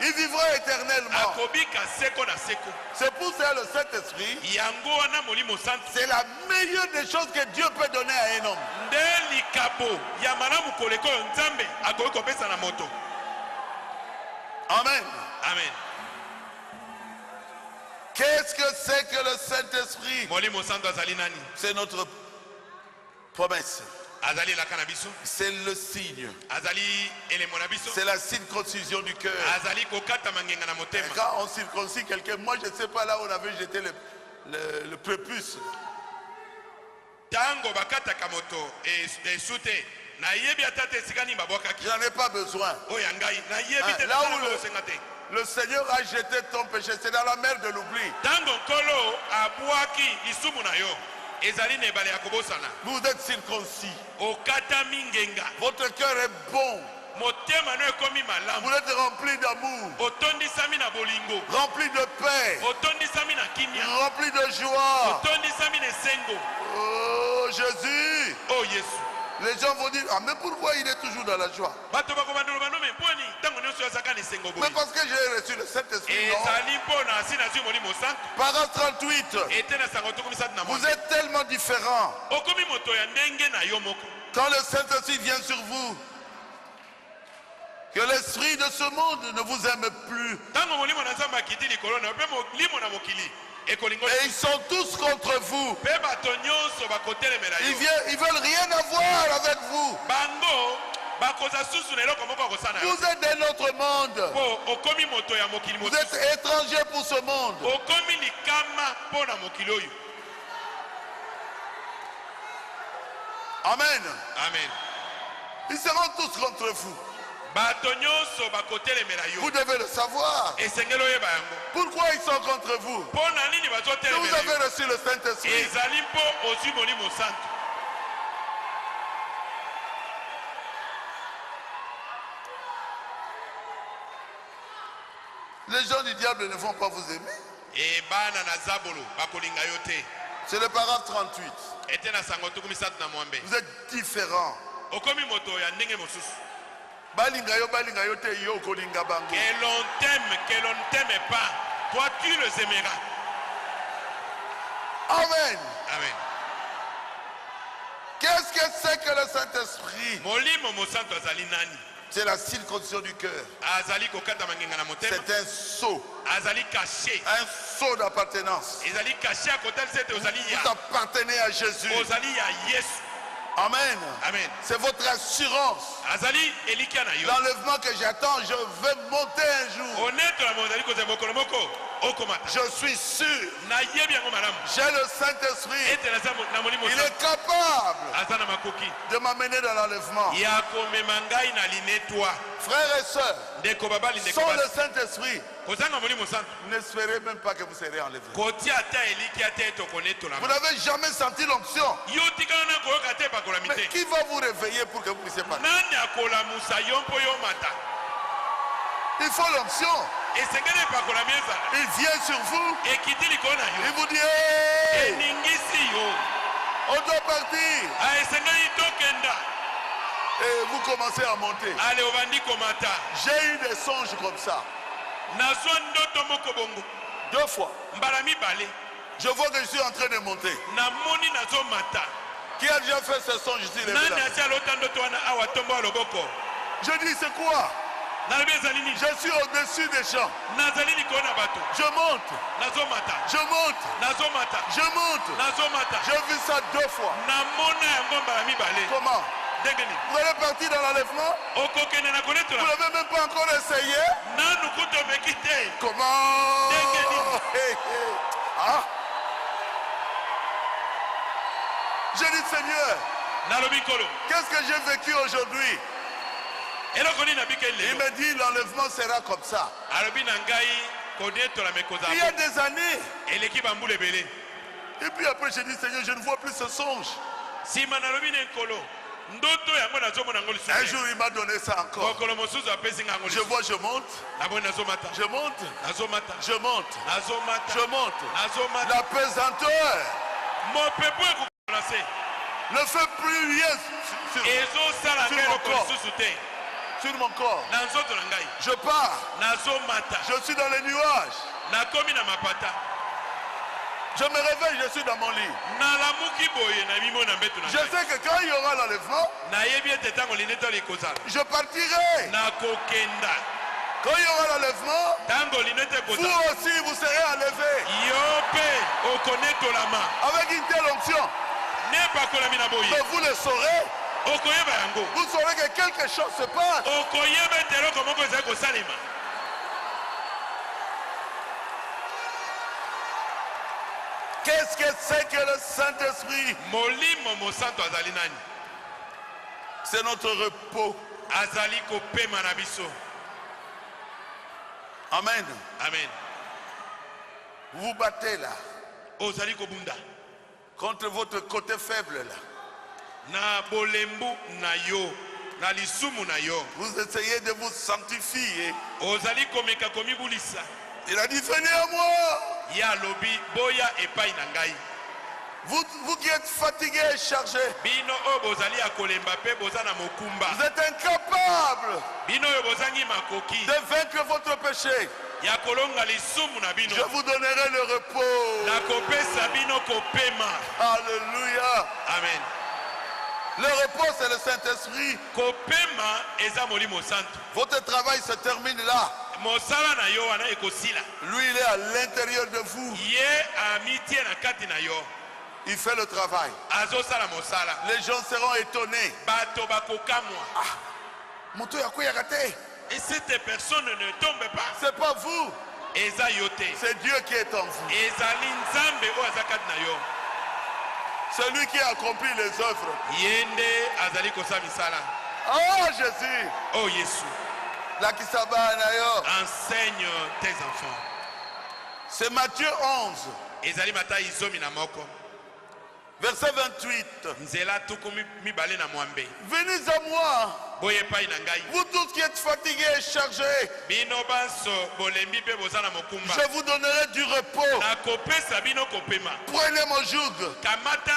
Il vivra éternellement. Akobika seko na seko. C'est pour ça le Saint-Esprit, Yango wana molimo santu. c'est la meilleure des choses que Dieu peut donner à un homme. Nde likabo ya malamu koleko oyo nzambe akoki kopesa na moto. Amen. Amen. Qu'est-ce que c'est que le Saint-Esprit? Molimo santu azali nani? C'est notre promesse. Azali elaka na biso. C'est le signe. Azali elemo na biso. C'est la circoncision du cœur. Azali kokata mangenga na Et motema. quand on circoncis quelqu'un, moi je ne sais pas là où on avait jeté le prépuce. tango bakataka moto esute na yebi atata esikani babwakaki J'en ai pas besoin. oyo ngai na yebi te Là où nakosenga te le Seigneur a jeté ton péché, c'est dans la mer de l'oubli. tango nkolo abwaki lisumu na yo ezali na ebale ya kobosana Vous êtes circoncis. okatami ngenga Votre cœur est bon. motema no ekomi Vous malamu êtes rempli d'amour, otondisami na bolingo rempli de paix, otondisami na kimia rempli de joie. otondisami na esengo Oh Jésus. o yesu Les gens vont dire, ah mais pourquoi il est toujours dans la joie? bato bakobandoloba no me mponi ntango nyonso azaka na esengo Mais boye parce que j'ai reçu le Saint-Esprit, non? ezali mpo na asi nazwi molimo santo Paragraphe 38. ete na sango tokumi satu na Vous mwambe êtes tellement différents. okomi moto ya ndenge na yo moko Quand le Saint-Esprit vient sur vous, que l'esprit de ce monde ne vous aime plus. ntango molimo na nzambe akiti likolo na yo mpe molimo na mokili ekolingo Et ils sont tous contre vous. mpe bato nyonso bakotelemela yo Ils veulent rien avoir avec vous. bango bakoza susu na eloko moko akosana yo Vous êtes d'un autre monde. mpo okomi moto ya mokili Vous mosusu êtes étranger pour ce monde. okomi likama mpo na mokili oyo Amen. amen Ils seront tous contre vous. bato nyonso bakotelemela yo Vous devez le savoir. esengeli oyeba yango Pourquoi ils sont contre vous? mpo na nini Vous bazotelemela avez yo reçu le Saint-Esprit. ezali mpo ozwi molimo santo Les gens du diable ne vont pas vous aimer. e bana na zabolo bakolinga yo te C'est le paragraphe 38. ete na sango tukumi satu na mwambe Vous êtes différents. okomi moto ya ndenge mosusu Balinga yo te yo kolinga bango. que l'on ne t'aime pas toi tu les aimeras Amen. amen Qu'est-ce que c'est que le Saint-Esprit? molimo mosantu azali nani C'est la circoncision du cœur. azali kokata mangenga na motema C'est un sceau. azali caché Un sceau d'appartenance. ezali caché akotalisa ete ozali Vous ya appartenez à Jésus. ozali ya yesu Amen. amen C'est votre assurance. azali elikia na yo L'enlèvement que j'attends, je vais monter un jour. onetola ozali kozala mokolo moko okomata Je suis sûr. nayebi yango malamu J'ai le Saint-Esprit. ete naza na molimo Il santu est capable aza na makoki de m'amener dans l'enlèvement. ya komema ngai na linetwa Frères et sœurs, ndeko babali ndeko sans le basi Saint-Esprit, kozanga molimo santu n'espérez même pas que vous serez enlevé. kotia ata elikia te tokonetola Vous n'avez jamais senti l'onction. yo tikala na koyoka te epakolami Mais te qui va vous réveiller pour que vous puissiez parler? nani akolamusa yo mpo yo mata Il faut l'onction. esengeli epakolami ezala Il vient sur vous. ekiti likolo na Il yo vous dit, hey, eningisi yo on doit partir. esengeli tokenda Et vous commencez à monter. ale obandi komata J'ai eu des songes comme ça. nazwa ndoto moko bongo 2 fois. mbala mibale Je vois que je suis en train de monter. namoni nazomata Qui a déjà fait ce songe ici? Levez la nani main. asi alota ndoto wana awa tombo ya loboko Je dis, c'est quoi? nalobi ezali nini Je suis au-dessus des champs. nazali likolo na bato Je monte. nazomata Je monte. nazomata Je monte. nazomata J'ai vu ça 2 fois. namona yango mbala mibale Comment? ndenge nini Vous allez partir dans l'enlèvement? okokende na Vous konetola n'avez même pas encore essayé? nanu kuta omeki te Comment? Dégainis. Hey, hey. Ah. Je dis, Seigneur, nalobi nkolo qu'est-ce que j'ai vécu aujourd'hui? eloko nini nabika Il lelo me dit, l'enlèvement sera comme ça. alobi na ngai konetola mekoza Il y a des années. eleki bambula ebele Et puis après, j'ai dit, Seigneur, je ne vois plus ce songe. nsima nalobi na nkolo ndoto yango nazomona yango Un lisusu jour, il m'a donné ça encore. mokolo mosusu apesi nga yango Je lisusu vois, je monte, namoni nazomata je monte, nazomata je monte, nazomata je monte. nazomata La pesanteur mopepo ekokola se ne fait plus rien ezosala Sur ngai mon eloko corps. lisusu te sur mon corps. na nzoto na ngai Je pars, nazomata je suis dans les nuages. nakomi na mapata Je me réveille, je suis dans mon lit. nalamuki boye na bimo na mbeto na Je ngai sais que quand il y aura l'enlèvement, nayebi ete ntango linetoli ekozala je partirai. nakokenda Quand il y aura l'enlèvement, ntango linete vous ekozala aussi, vous serez enlevés. yo mpe okonetolama Avec une telle onction. nepakolami na boye Mais vous le saurez. okoyeba yango Vous saurez que quelque chose se passe. okoyeba ete eloko moko ezali kosalema Qu'est-ce que c'est que le Saint-Esprit? molimo mosantu azali nani? C'est notre repos. Azali kopema na biso. Amen. Amen. Vous vous battez là Ozali kobunda contre votre côté faible là. na bolembu na yo, na lisumu na yo. Vous essayez de vous sanctifier. Ozali komeka komibulisa. Il a dit venez à moi. Ya lobi boya epai na ngai. Vous qui êtes fatigués et chargés. Bino o bozali akolemba pe bozana mokumba. Vous êtes incapables Bino yo bozangi makoki. de vaincre votre péché. Ya kolonga lisumu na bino. Je vous donnerai le repos. Na kopesa bino kopema. Alléluia. Amen. Le repos, c'est le Saint-Esprit. Kopema eza molimo santu. Votre travail se termine là. Mosala na yo wana ekosila. Lui, il est à l'intérieur de vous. Ye amitie na kati na yo. Il fait le travail. Azosala mosala. Les gens seront étonnés. Bato bakokamwa. Moto ya kuya kate. Et cette personne ne tombe pas. C'est pas vous. Eza yote. C'est Dieu qui est en vous. Ezali nzambe o azakati na yo. C'est lui qui a accompli les œuvres. Yende azali kosa misala. Oh Jésus. Oh Yesu. La kisaba na yo. Enseigne tes enfants. C'est Matthieu 11. Ezali Matayi zomi na moko. Verset 28. Nzela tuku mibale na mwambe. Venez à moi. Boye pai na ngai. Vous tous qui êtes fatigués et chargés. Bino banso bolembi pe bozana mokumba. Je vous donnerai du repos. Na kopesa bino kopema. Prenez mon joug. Kamata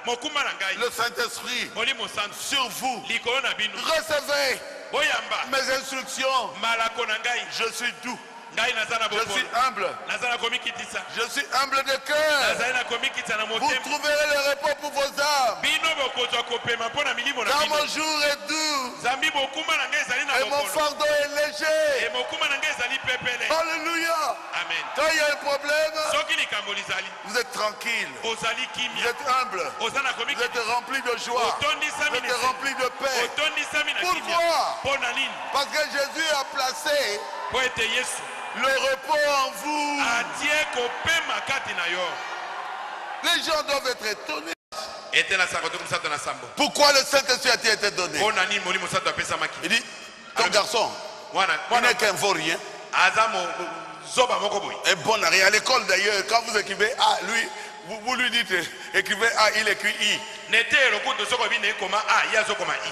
mokumba na ngai. Le Saint-Esprit Molimo santu sur vous. likolo na bino. Recevez Boyamba mes instructions. malako na ngai. Je suis doux. Ngai nazana Je bopo. suis humble. Nazana komikitisa. Je suis humble de cœur. Nazali na komikitisa na Vous motema. trouverez le repos pour vos âmes. Bino bokozwa kopema mpona milimo na Car bino. mon jour est doux Zambi bokumba na ngai ezali na et mon bokolo. fardeau est léger. E mokumba na ngai ezali pepele. Alléluia. Amen. Quand il y a un problème, Soki likambo lizali. vous êtes tranquille. Ozali Vous kimia. êtes humble. Ozana Vous komikitisa. êtes rempli de joie. Otondisami Vous êtes rempli de paix. Otondisami na kimia. Pourquoi? Mpona nini? Parce que Jésus a placé Po ete Yesu le repos en vous. atie kopema kati na yo. Les gens doivent être étonnés. Ete na sango tokumisato na sambo. Pourquoi le Saint-Esprit a-t-il été donné? Mpona nini molimo santu apesamaki? Il dit, ton garçon, Mwana il mwana n'est qu'un vaurien. aza zoba moko boye. Un bon arrière. À l'école d'ailleurs, quand vous écrivez A, lui, vous lui dites, écrivez A, il écrit I. Nete lokuto soko bine ekoma a ya zokoma i.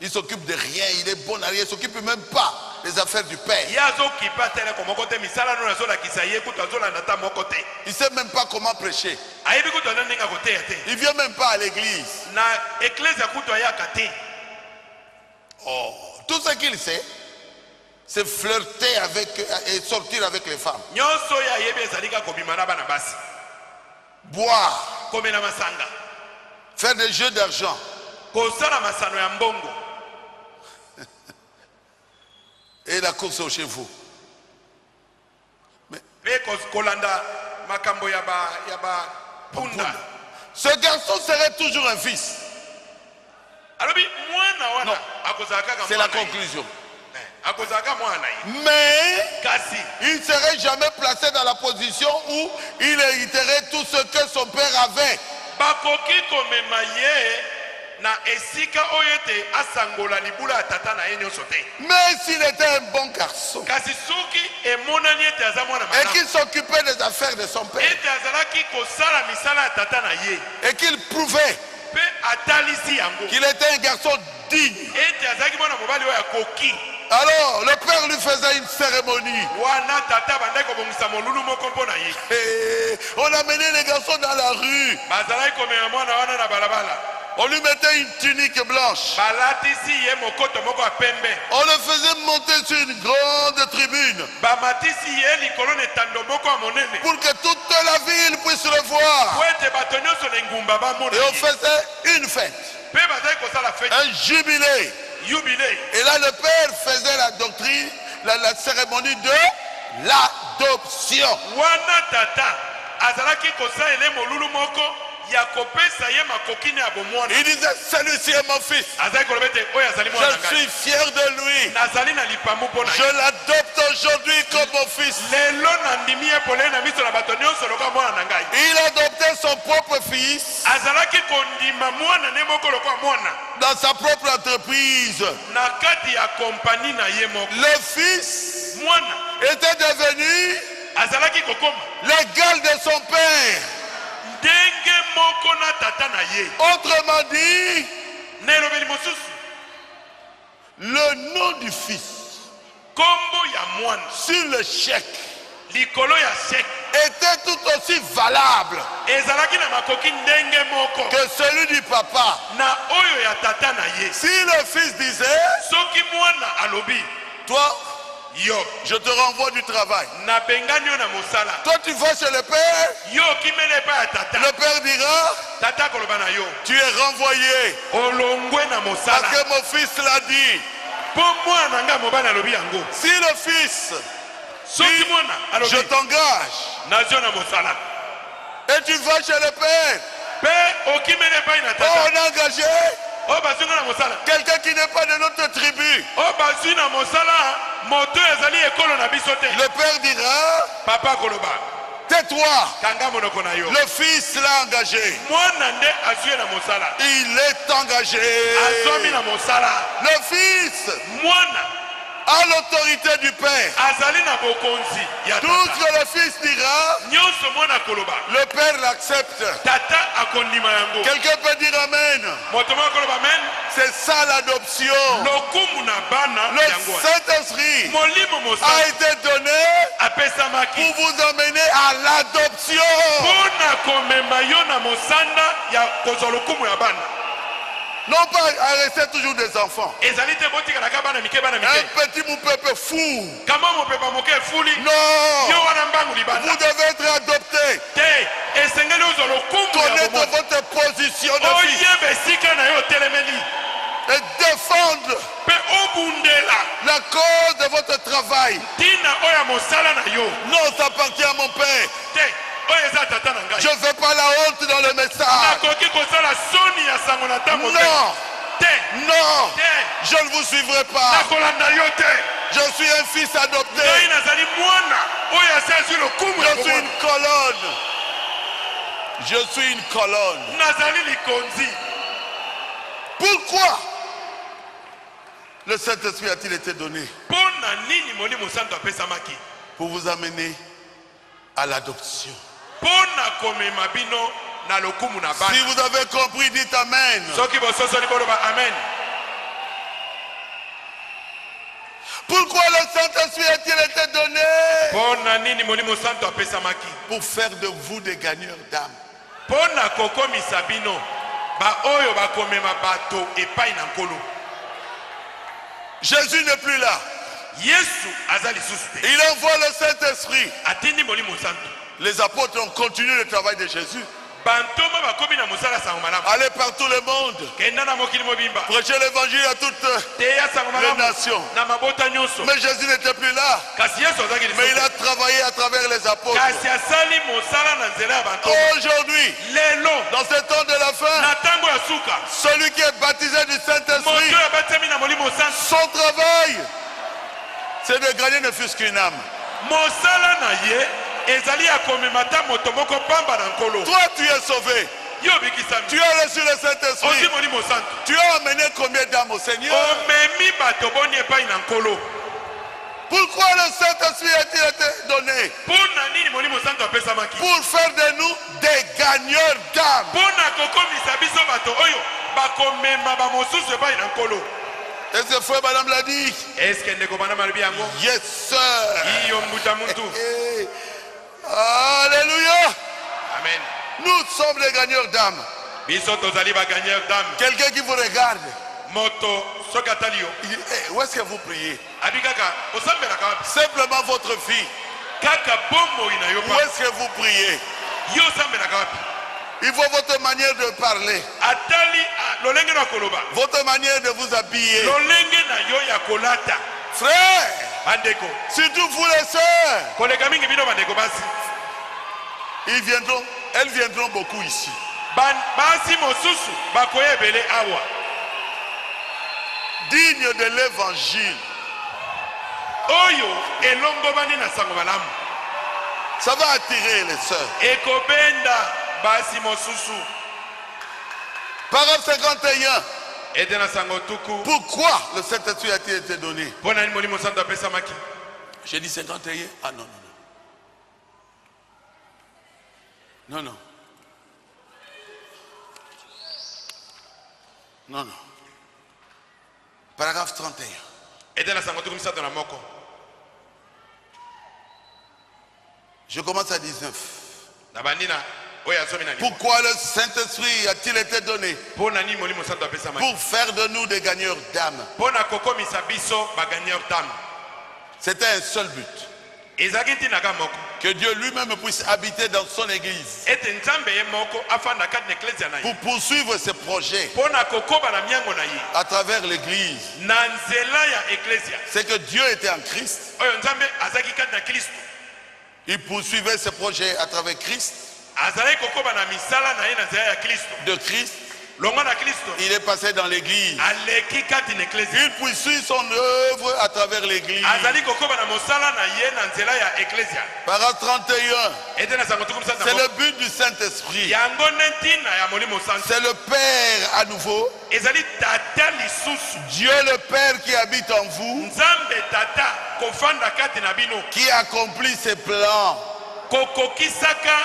Il s'occupe de rien, il est bon arrière, il ne s'occupe même pas des affaires du Père. Ya zokipa tele ko moko te misala no nazola kisaye kuto azola ndata moko te. Il ne sait même pas comment prêcher. Ayebi kuto na ninga kote ya te. Il ne vient même pas à l'église. Na ecclesia kuto ya kate. Oh, tout ce qu'il sait, c'est flirter avec et sortir avec les femmes. Nyonso ya yebi ezalika kobima na bana basi. Boire, Komela masanga. faire des jeux d'argent. Kosala masano ya mbongo. Et la course au chevaux. Pe kolanda makambo ya ba punda. Ce garçon serait toujours un fils. Alobi mwana wana Non. akozaka kama. C'est la conclusion. Akozaka mwana yi. Mais Kasi il ne serait jamais placé dans la position où il hériterait tout ce que son père avait. bakoki komema ye na esika oyo ete asangola libula ya tata na ye nyonso te. Mais s'il était un bon garçon Kasi soki emonani ete aza mwana et malamu. qu'il s'occupait des affaires de son père Ete azalaki kosala misala ya tata na ye. et qu'il prouvait Pe atalisi yango. qu'il était un garçon digne, Ete azalaki mwana mobali oyo akoki. alors le père lui faisait une cérémonie. Wana tata bandaki kobongisa molulu moko mpo na ye. Et on amenait les garçons dans la rue. Bazalaki komema mwana wana na balabala. On lui mettait une tunique blanche. Balatisi ye mokoto moko ya pembe. On le faisait monter sur une grande tribune Bamatisi ye likolo na etando moko ya monene. pour que toute la ville puisse le voir. Po ete bato nyonso na engumba bamona Et on ye. faisait une fête, Pe bazali kosala fete un jubilé. jubilé. Et là, le père faisait la doctrine, la cérémonie de l'adoption. Wana tata azalaki kosalela molulu moko ya kopesa ye makoki na bomwana. Il disait, celui-ci est mon fils. Azali koloba ete oyo azali mwana na Je suis ngai. fier de lui. Nazali na lipamu mpo na Je ye. l'adopte aujourd'hui comme mon fils. Lelo mwana ndimi epole na miso na bato nyonso lokola mwana na ngai. Il adoptait son propre fils Azalaki kondima mwana ne moko lokola mwana. dans sa propre entreprise. Na kati ya kompani na ye moko. Le fils Mwana était devenu azalaki kokoma l'égal de son père. ndenge moko na tata na ye. Autrement dit, Na elobeli mosusu, le nom du fils kombo ya mwana sur le chèque likolo ya chèque était tout aussi valable ezalaki na makoki ndenge moko que celui du papa. na oyo ya tata na ye. Si le fils disait, Soki mwana alobi, toi, yo je te renvoie du travail. na bengani yo na mosala, Toi, tu vas chez le père, yo kimele pa ya tata, le père dira, tata koloba na yo tu es renvoyé. olongwe na Parce mosala que mon fils l'a dit. po mwana na ngai mobali alobi yango. Si le fils Soki dit, mwana alobi je t'engage, nazio na mosala et tu vas chez le père, pe okimele pa na oh, tata on a engagé o bazwi na mosala quelqu'un qui n'est pas de notre tribu. o bazwi na mosala moto ezali ekolo na biso te. Le père dira, Papa koloba tais-toi. kanga monoko na yo. Le fils l'a engagé. Mwana nde azwi na mosala Il est engagé. azwami na mosala. Le fils Mwana a l'autorité du père. azali na bokonzi ya Tout tata. ce que le fils dira, Nyonso mwana koloba le père l'accepte. tata akondima yango. Quelqu'un peut dire Amen. Moto moko koloba amen. C'est ça l'adoption. Lokumu na bana Le yango. Saint-Esprit Molimo a mosala été donné apesamaki pour vous emmener à l'adoption. mpona komema yo na mosanda ya kozwa lokumu ya bana. Non pas à rester toujours des enfants. Ezali te botikalaka bana mike bana Un mike. petit moupepe fou. Kama mopepa moke efuli yo Non. wana mbanguli Vous bana devez être adopté. te esengeli ozwa lokumu ya Connaître bomoi. votre position de fils. Oyeba esika na yo otelemeli Et défendre mpe obundela la cause de votre travail. ntina oyo ya mosala na yo Non, ça appartient à mon père. te oyo eza tata na ngai. Je ne fais pas la honte dans le message. nakoki kosala soni ya sango na ntango te Non, te non, te je ne vous suivrai pas. nakolanda yo te. Je suis un fils adopté. ngai nazali mwana oyo asi azwi lokumu ya Je suis bomoi. une colonne. Je suis une colonne. nazali likonzi. Pourquoi le Saint-Esprit a-t-il été donné? mpo na nini molimo santo apesamaki? Pour vous amener à l'adoption. mpo na komema bino na lokumu na Si bana. vous avez compris, dites Amen. soki bososoli boloba amen. Pourquoi le Saint-Esprit a-t-il été donné? mpo na nini molimo santo apesamaki? Pour faire de vous des gagneurs d'âme. mpo na kokomisa bino baoyo bakomema bato epai na nkolo. Jésus n'est plus là. yesu aza lisusu te. Il envoie le Saint-Esprit. atindi molimo santo. Les apôtres ont continué le travail de Jésus. bantoma bakomi na mosala sango malamu. Allez par tout le monde. kenda na mokili mobimba. Prêchez l'évangile à toutes teya sango les malamu nations. na mabota nyonso. Mais Jésus n'était plus là. kasi yesu azalaki Mais il lisusu a te. travaillé à travers les apôtres. kasi asali mosala na nzela ya bantoma. Aujourd'hui, lelo dans ce temps de la fin, na ntango ya suka celui qui est baptisé du moto Saint-Esprit, oyo abatami na molimo santo son travail, c'est de gagner ne fût-ce qu'une âme. mosala na ye ezali ya komema ta moto moko pamba na nkolo. Toi, tu es sauvé. yo obikisami Tu as reçu le ozwi Saint-Esprit. molimo santo. Tu as amené combien d'âmes au Seigneur? omemi bato boni epai na nkolo. Pourquoi le Saint-Esprit a-t-il été donné? mpo na nini molimo santo apesamaki? Pour faire de nous des gagneurs d'âme. mpo na kokomisa biso bato oyo bakomema bamosusu epai na nkolo. Est-ce que frère madame l'a dit? eske ndeko bana malobi yango? Yes, sir. iyo mbuta muntu. Eh, Alléluia. amen. Nous sommes les gagneurs d'âme. biso tozali bagagneur dame. Quelqu'un qui vous regarde, moto soki atali yo où est-ce que vous priez? abi kaka osambelaka wapi? Simplement votre vie. kaka bomoi na yo Où pa est-ce que vous priez? yo osambelaka wapi? Il faut votre manière de parler, atali lolenge na koloba, votre manière de vous habiller. lolenge na yo ya kolata. Frère, bandeko surtout vous les sœurs, koleka mingi bino bandeko basi elles viendront beaucoup ici. basi mosusu bakoya ebele awa Digne de l'évangile. oyo elongobani na sango malamu. Ça va attirer les sœurs. ekobenda basi mosusu. Parole 51. Ede na sango tuku. Pourquoi le Saint-Esprit a-t-il été donné? Pona ni molimo santo apesamaki. J'ai dit 51. Ah non, non, non. Non, non. Non, non. Paragraphe 31. Ede na sango tuku misato na moko. Je commence à 19. Na bandina oya somi na ni. Pourquoi le Saint-Esprit a-t-il été donné? Pona ni molimo santo apesamaki. Pour faire de nous des gagneurs d'âme. Pona kokomisa biso ba gagneur d'âme. C'était un seul but. Ezaki ntinaka moko. Que Dieu lui-même puisse habiter dans son église. Ete nzambe ye moko afanda kati na eklezia na ye. Pour poursuivre ses projets Pona kokoba na miango na ye. à travers l'église. Na nzela ya eklezia. C'est que Dieu était en Christ. Oyo nzambe azaki kati na Kristo. Il poursuivait ses projets à travers Christ. Azali kokoba na misala na ye na nzela ya Kristo. De Christ, Longo na Kristo. il est passé dans l'église. Aleki kati na eklezia. Il poursuit son œuvre à travers l'église. Azali kokoba na mosala na ye na nzela ya eklezia. Paragraphe 31. Ete na sango tuku misata C'est moko. le but du Saint-Esprit. Yango ntina ya molimo santo. C'est le Père à nouveau. Ezali tata lisusu. Dieu le Père qui habite en vous. Nzambe tata kofanda kati na bino. Qui accomplit ses plans. Kokokisaka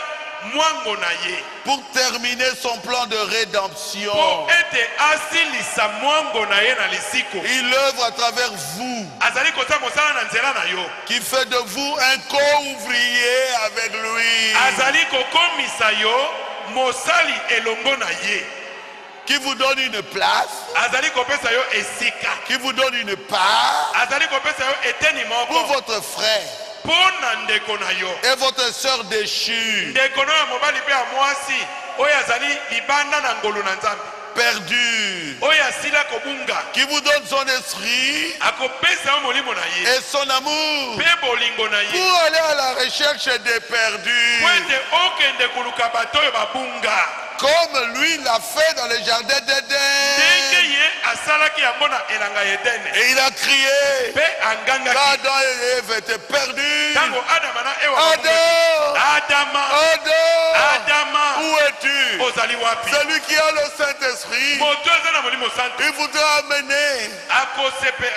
mwango na ye. Pour terminer son plan de rédemption. Po ete asilisa mwango na ye na lisiko. Il œuvre à travers vous. Azali kosa mosala na nzela na yo. Qui fait de vous un co-ouvrier avec lui. Azali kokomisa yo mosali elongo na ye. Qui vous donne une place. Azali kopesa yo esika. Qui vous donne une part. Azali kopesa yo eteni Pour moko. votre frère. Pona ndeko na yo. Et votre sœur déchue. Ndeko na yo mobali pe ya mwasi. Oyo azali libanda na ngolu na nzambe. Perdu. Oyo asila kobunga. Qui vous donne son esprit. Akopesa yo molimo na ye. Et son amour. Pe bolingo na ye. Pour aller à la recherche des perdus. Po ete okende koluka bato oyo babunga. Comme lui l'a fait dans le jardin Ndenge d'Éden. ye asalaki yango na elanga ya Edene. Et il a crié. Pe angangaki. Quand Adam et Ève étaient perdus. Tango Adama na Ewa babunga. Adam. Adama. Adam. Adama. Où es-tu? Ozali wapi? Celui qui a le Saint-Esprit. Moto eza na molimo santo. Il voudra amener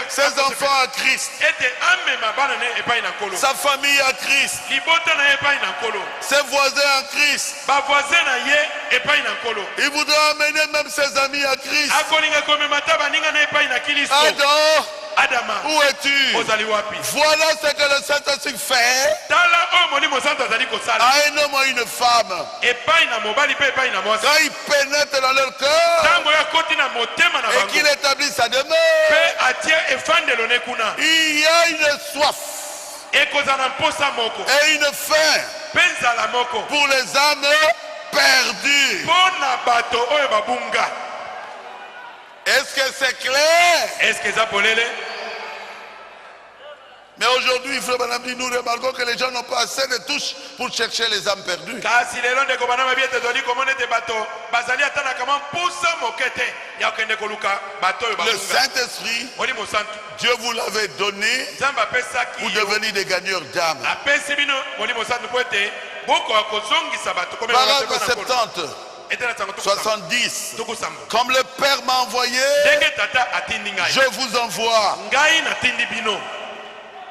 ses enfants à Christ. Ete amema bana ne epai na nkolo. Sa famille à Christ. Libota na ye epai na nkolo. Ses voisins en Christ. Bavoisin na ye epai na nkolo. Il voudra amener même ses amis à Christ. Akolinga komema ta baninga na epai na Kristo. Adam. Adama. Où es-tu? Ozali wapi? Voilà ce que le Saint-Esprit fait Tala oyo molimo santo azali kosala. à un homme ou à une femme. Epai na mobali pe epai na mwasi. Quand il pénètre dans leur cœur Tango ya koti na motema na et bango. qu'il établit sa demeure, Pe atie efandelo ne kuna. il y a une soif Ekozala mposa moko. et une faim Pe nzala moko. pour les âmes perdues. Pona bato oyo babunga. Est-ce que c'est clair? Est-ce que ça polele? Mais aujourd'hui, frère Madame, nous remarquons que les gens n'ont pas assez de touches pour chercher les âmes perdues. Kasi lelo ndeko bana mabiete doli komone te bato bazali atana kama mpusa mokete ya kende koluka bato yo Le babunga. Saint-Esprit, Molimo santo. Dieu vous l'avait donné Nzambe apesaki pour yo. devenir des gagneurs d'âme. Apesi bino molimo santo po ete boko akozongisa bato komema bato Paragraphe bana kolo. 70, Etela sango tukusamba. 70. Tukusamba. Comme le Père m'a envoyé, Ndenge tata atindi ngai. je vous envoie. Ngai natindi bino.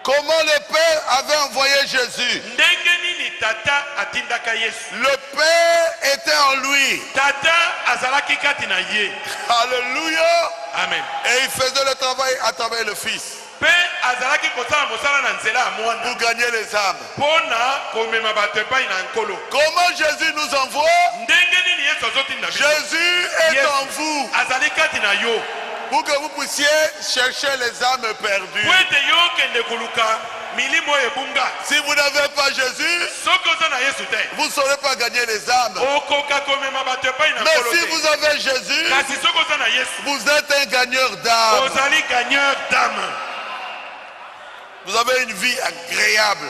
Comment le Père avait envoyé Jésus? Ndenge nini tata atindaka Yesu. Le Père était en lui. Tata azalaki kati na ye. Alléluia. Amen. Et il faisait le travail à travers le Fils Pe azalaki kosala mosala na nzela ya mwana. pour gagner les âmes. Pona komema bato epai na nkolo. Comment Jésus nous envoie? Ndenge nini Yesu azotinda biso. Jésus est Yesu en vous azali kati na yo. pour que vous puissiez chercher les âmes perdues. Po ete yo okende koluka milimo oyo ebunga. Si vous n'avez pas Jésus, Soki oza na Yesu te. vous ne saurez pas gagner les âmes. Okoka komema bato epai na Mais nkolo si te. vous avez Jésus, Kasi soki oza na Yesu. vous êtes un gagneur d'âme. Ozali gagneur d'âme. Vous avez une vie agréable.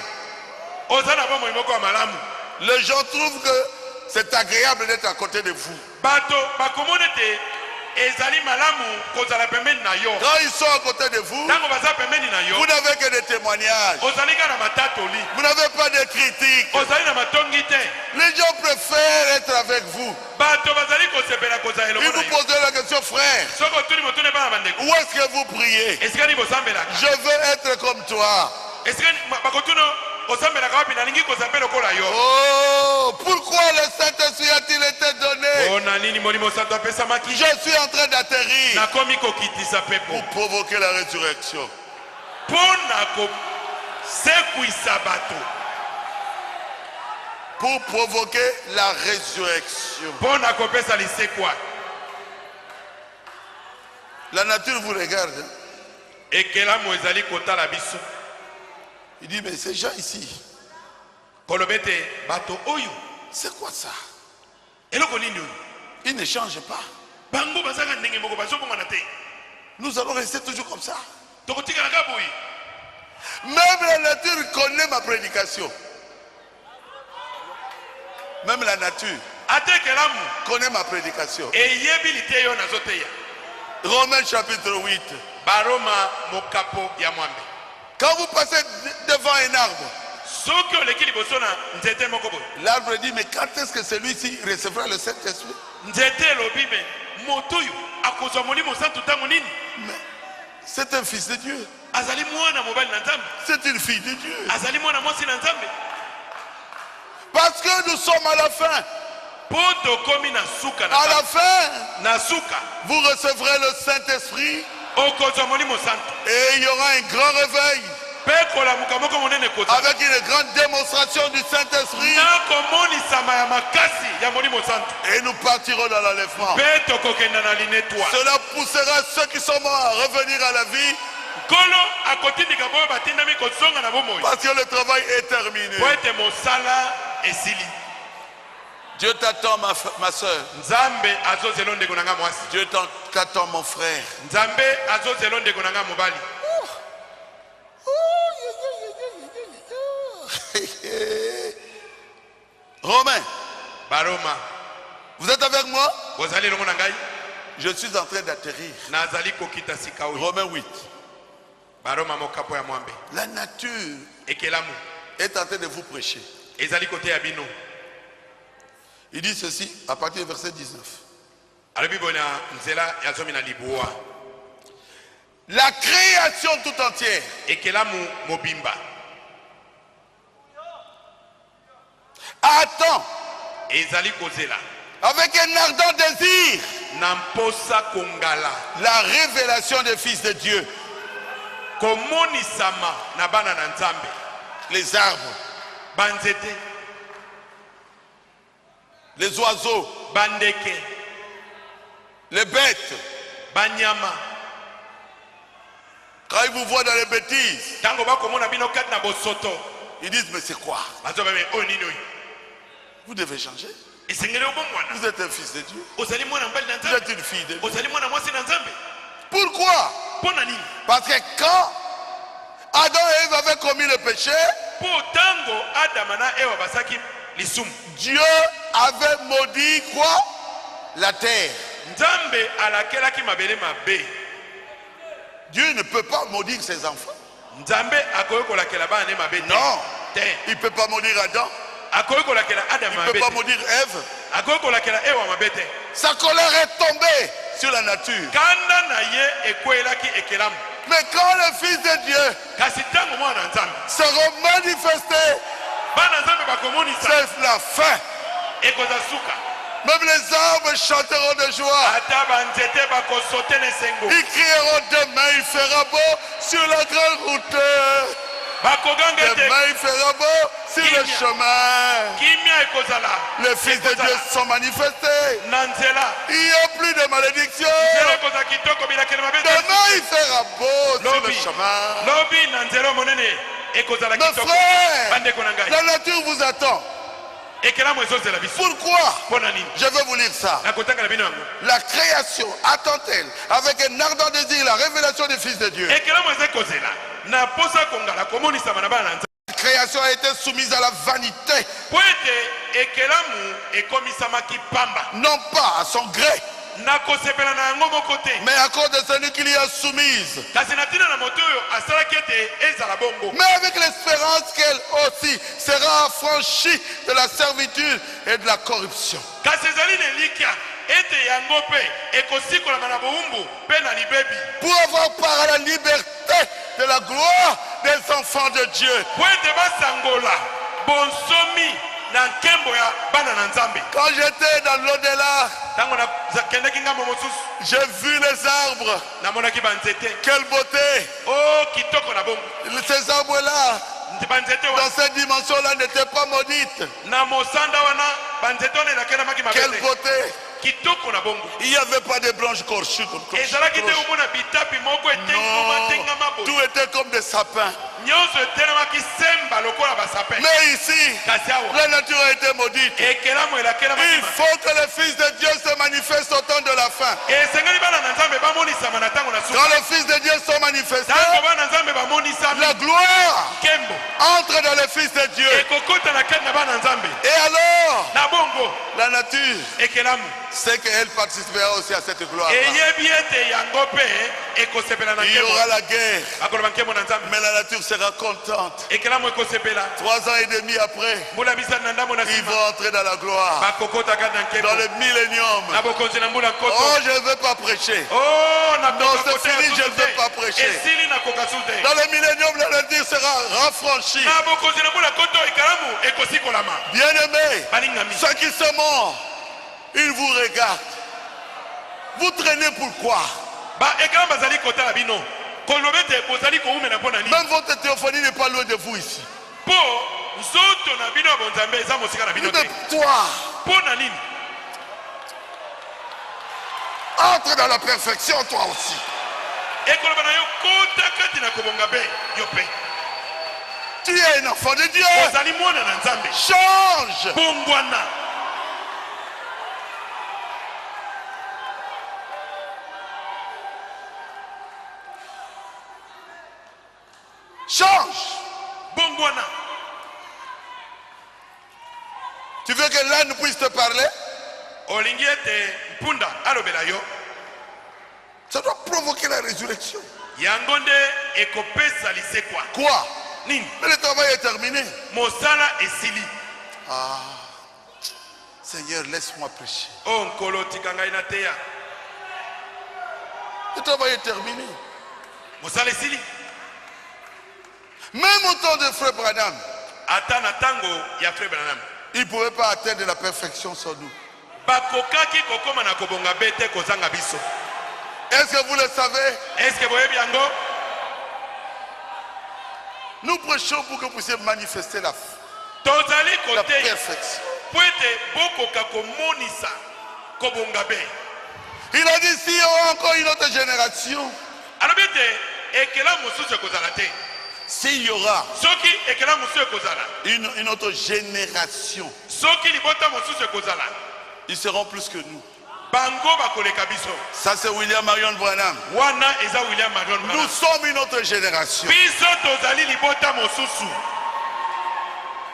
Oza na bomoi moko ya malamu. Les gens trouvent que c'est agréable d'être à côté de vous. Bato bakomona ete ezali malamu kozala pembeni na yo. Quand ils sont à côté de vous, Tango baza pembeni na yo. vous n'avez que des témoignages. Ozali ka na matatoli. Vous n'avez pas de critiques. Ozali na matongi te. Les gens préfèrent être avec vous. Bato bazali kosepela kozala Ils elongo na vous yo. posent la question, frère, Soko tuli motune bana bandeko. où est-ce que vous priez? Esika ni bosambelaka. Je veux être comme toi. Esika bakotuno osambelaka wapi nalingi kozambela lokola yo. Oh, pourquoi le Saint-Esprit a-t-il été donné? Ona nini molimo santo apesamaki? Je suis en train d'atterrir Nakomi kokitisa pepo. pour provoquer la résurrection. Pona ko sekuisa bato. Pour provoquer la résurrection. Pona kopesa lisekwa. La nature vous regarde. Hein? Ekelamu ezali kotala biso. Il dit, mais ces gens ici, Kolobete bato oyo. c'est quoi ça? Eloko nini oyo? Ils ne changent pas. Bango bazaka ndenge moko bazobonga na te. Nous allons rester toujours comme ça. Tokotikala ka boyi. Même la nature connaît ma prédication. Même la nature Ate ekelamu connaît ma prédication. eyebi lite yo nazoteya. Romains chapitre 8. Baroma mokapo ya mwambe. Quand vous passez devant un arbre, Soki oleki liboso na nzete moko boye. l'arbre dit, mais quand est-ce que celui-ci recevra le Saint-Esprit? Nzete elobi me moto oyo akozwa molimo santu ntango nini? Mais c'est un fils de Dieu. Azali mwana mobali na Nzambe. C'est une fille de Dieu. Azali mwana mwasi na Nzambe. Parce que nous sommes à la fin. Po tokomi na suka na À la Nzambe. fin, Na suka vous recevrez le Saint-Esprit okozwa molimo santu. et il y aura un grand réveil Pe kolamuka moko monene kozwa. avec une grande démonstration du Saint-Esprit Na komonisama ya makasi ya molimo santu. et nous partirons dans l'enlèvement. Pe tokokenda na linetwa. Cela poussera ceux qui sont morts à revenir à la vie Kolo akotindika boyo batindami kozonga na bomoi. parce que le travail est terminé. Po ete mosala esili. Dieu t'attend, ma soeur. Nzambe azozela ndeko nanga mwasi. Dieu t'attend, mon frère. Nzambe azozela ndeko nanga mobali. Romain, Baroma. vous êtes avec moi? Bozali longo na ngai. Je suis en train d'atterrir. Nazali kokita sika oyo. Romains 8. Baroma mokapo ya mwambe. La nature Ekelamu. est en train de vous prêcher. Ezali kote ya bino. Il dit ceci à partir du verset 19. Alobi bona nzela ya zomi na libuwa. La création tout entière Ekelamu mobimba. attend Ezali kozela. avec un ardent désir Na mposa kongala. la révélation des fils de Dieu. Komonisama na bana na Nzambe. Les arbres, Banzete. les oiseaux, Bandeke. les bêtes. Banyama. Quand ils vous voient dans les bêtises, Tango bakomona bino kat na bosoto. ils disent mais c'est quoi? Bazoba me o nini oyo. Vous devez changer. Esengele obomwana. Vous êtes un fils de Dieu. Ozali mwana mbali na Vous Nzambe. êtes une fille de Dieu. Ozali mwana mwasi na Nzambe. Pourquoi? Pona nini? Parce que quand Adam et Ève avaient commis le péché, Po tango Adam na Ewa basaki lisumu. Dieu avait maudit quoi? La terre. Nzambe alakelaki mabele mabe. Dieu ne peut pas maudire ses enfants. Nzambe akoki kolakela bana ne mabe te. Non. Te. Il ne peut pas maudire Adam. Akoki kolakela Adam Il ne mabe peut pas te. maudire Ève. Akoki kolakela Ewa mabe te. Sa colère est tombée sur la nature. Kanda na ye ekwelaki ekelamu. Mais quand le Fils de Dieu Kasi tango mwana Nzambe. sera manifesté, Bana Nzambe bakomonisa. c'est la fin. Ekoza suka. Même les arbres chanteront de joie. Ata banzete bakosote na esengo. Ils crieront demain, il fera beau sur la grande route. Bakoganga te. Demain, il fera beau sur le chemin. Kimia ekozala. Les fils de Dieu sont manifestés. Na nzela. Il n'y a plus de malédiction. Nzela ekoza kitoko bilakela mabe te. Demain, il fera beau sur le Lobi. chemin. Lobi na nzela monene ekozala Mes kitoko. frères, Bandeko na ngai. la nature vous attend. Ekelamu ezozela biso. Pourquoi? Pona nini? Je vais vous lire ça. Nakotanga na bino yango. La création attend-elle avec un ardent désir la révélation des fils de Dieu. Ekelamu ezekozela. Na posa kongala komonisama na bana na Nzambe. La création a été soumise à la vanité, Po ete ekelamu ekomisamaki pamba. non pas à son gré. nakosepela na yango moko te. Mais à cause de celui qui l'y a soumise. Kasi na tina na moto oyo asalaki ete ezala bongo. Mais avec l'espérance qu'elle aussi sera affranchie de la servitude et de la corruption. Kasi ezali na elikya ete yango mpe ekosikolama na bowumbu mpe na libebi. Pour avoir part à la liberté de la gloire des enfants de Dieu. Po ete basangola bonsomi na nkembo ya bana na Nzambe. Quand j'étais dans l'au-delà, Tango na kendeki ngambo mosusu j'ai vu les arbres. namonaki banzete. Quelle beauté! Oh kitoko na bongo. Ces arbres-là, Banzete dans wana cette dimension-là, n'étaient pas maudites. na mosanda wana banzete wana enakelamaki Quelle mabe te. beauté! Kitoko na bongo. Il n'y avait pas de branches corchues comme ezalaki te komona bitapi moko etengama Non, boye. tout était comme des sapins. nyonso etelemaki semba lokola basapin. Mais ici, kasi awa la nature a été maudite. ekelamu elakelamaki Il faut que le Fils de Dieu se manifeste au temps de la fin. esengeli bana na Nzambe bamonisama na ntango na Quand suka. le Fils de Dieu se manifeste, ntango bana na Nzambe bamonisami la gloire nkembo entre dans le Fils de Dieu. ekokota na kati na bana na Nzambe. Et alors, na bongo la nature ekelamu sait qu'elle participera aussi à cette gloire. eyebi ete yango mpe ekosepela na Il y nkembo. aura la guerre, akoloba nkembo na Nzambe mais la nature sera contente. ekelamu ekosepela. 3 ans et demi après, mbula misatu na ndambo na ils nsima vont entrer dans la gloire, bakokota kati na nkembo dans le millénium. na bokonzi na mbula nkoto. Oh, je ne veux pas prêcher. Oh, na Non, c'est koka fini, kote je ne ya veux susu pas te. prêcher. esili na koka susu te. Dans le millénium, la nature sera rafraîchie. na bokonzi na mbula nkoto ekalamu ekosikolama. Bien-aimés, balingami ceux qui sont morts, ils vous regardent. Vous traînez pourquoi? ekalamu bazali kotala bino koloba ete bozali koumela mpo na nini. Même votre théophonie n'est pas loin de vous ici. mpo nzoto na bino ya bonzambe eza mosika na bino te. Mais toi, mpo na nini. entre dans la perfection, toi aussi. ekoloba na yo kota kati na kobonga mpe yo mpe Tu es un enfant de Dieu. ozali mwana na Nzambe. Change. bongwana. Change. bongwana. Tu veux que l'âne puisse te parler? olingi ete mpunda alobela yo. Ça doit provoquer la résurrection. yango nde ekopesa lisekwa. Quoi? nini. Mais le travail est terminé. mosala esili. Seigneur, laisse-moi prêcher. o nkolo tika ngai na teya. Le travail est terminé. mosala esili. Même au temps de Frère Branham, ata na ntango ya frere Branham il ne pouvait pas atteindre la perfection sans nous. bakokaki kokoma na kobonga be te kozanga biso. Est-ce que vous le savez? eske boyebi yango. Nous prêchons pour que vous puissiez manifester la tozali koteya perfection. po ete bokoka komonisa kobonga be. Il a dit, s'il y aura encore une autre génération, alobi ete ekela mosusu ekozala te. s'il y aura soki ekela mosusu ekozala. une autre génération, soki libota mosusu ekozala. ils seront plus que nous. bango bakoleka biso. Ça, c'est William Marion Branham. wana eza William Marion Nous Branham. sommes une autre génération. biso tozali libota mosusu.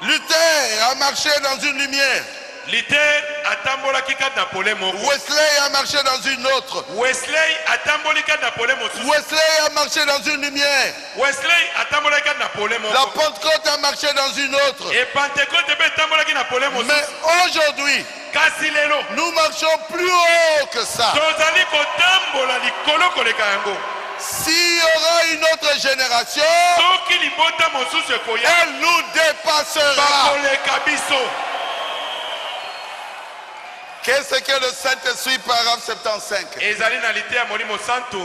Luther a marché dans une lumière. Luther atambolaki kati na pole moko. Wesley a marché dans une autre. Wesley atamboli kati na pole mosusu. Wesley a marché dans une lumière. Wesley atambolaki kati na pole La moko. Pentecôte a marché dans une autre. et Pentecôte mpe etambolaki na pole mosusu. Mais aujourd'hui, kasi lelo nous marchons plus haut que ça. tozali kotambola likolo koleka yango. S'il y aura une autre génération, soki libota mosusu ekoya elle nous dépassera. bakoleka biso. Qu'est-ce que le Saint-Esprit paragraphe 75? ezali na lite ya molimo santo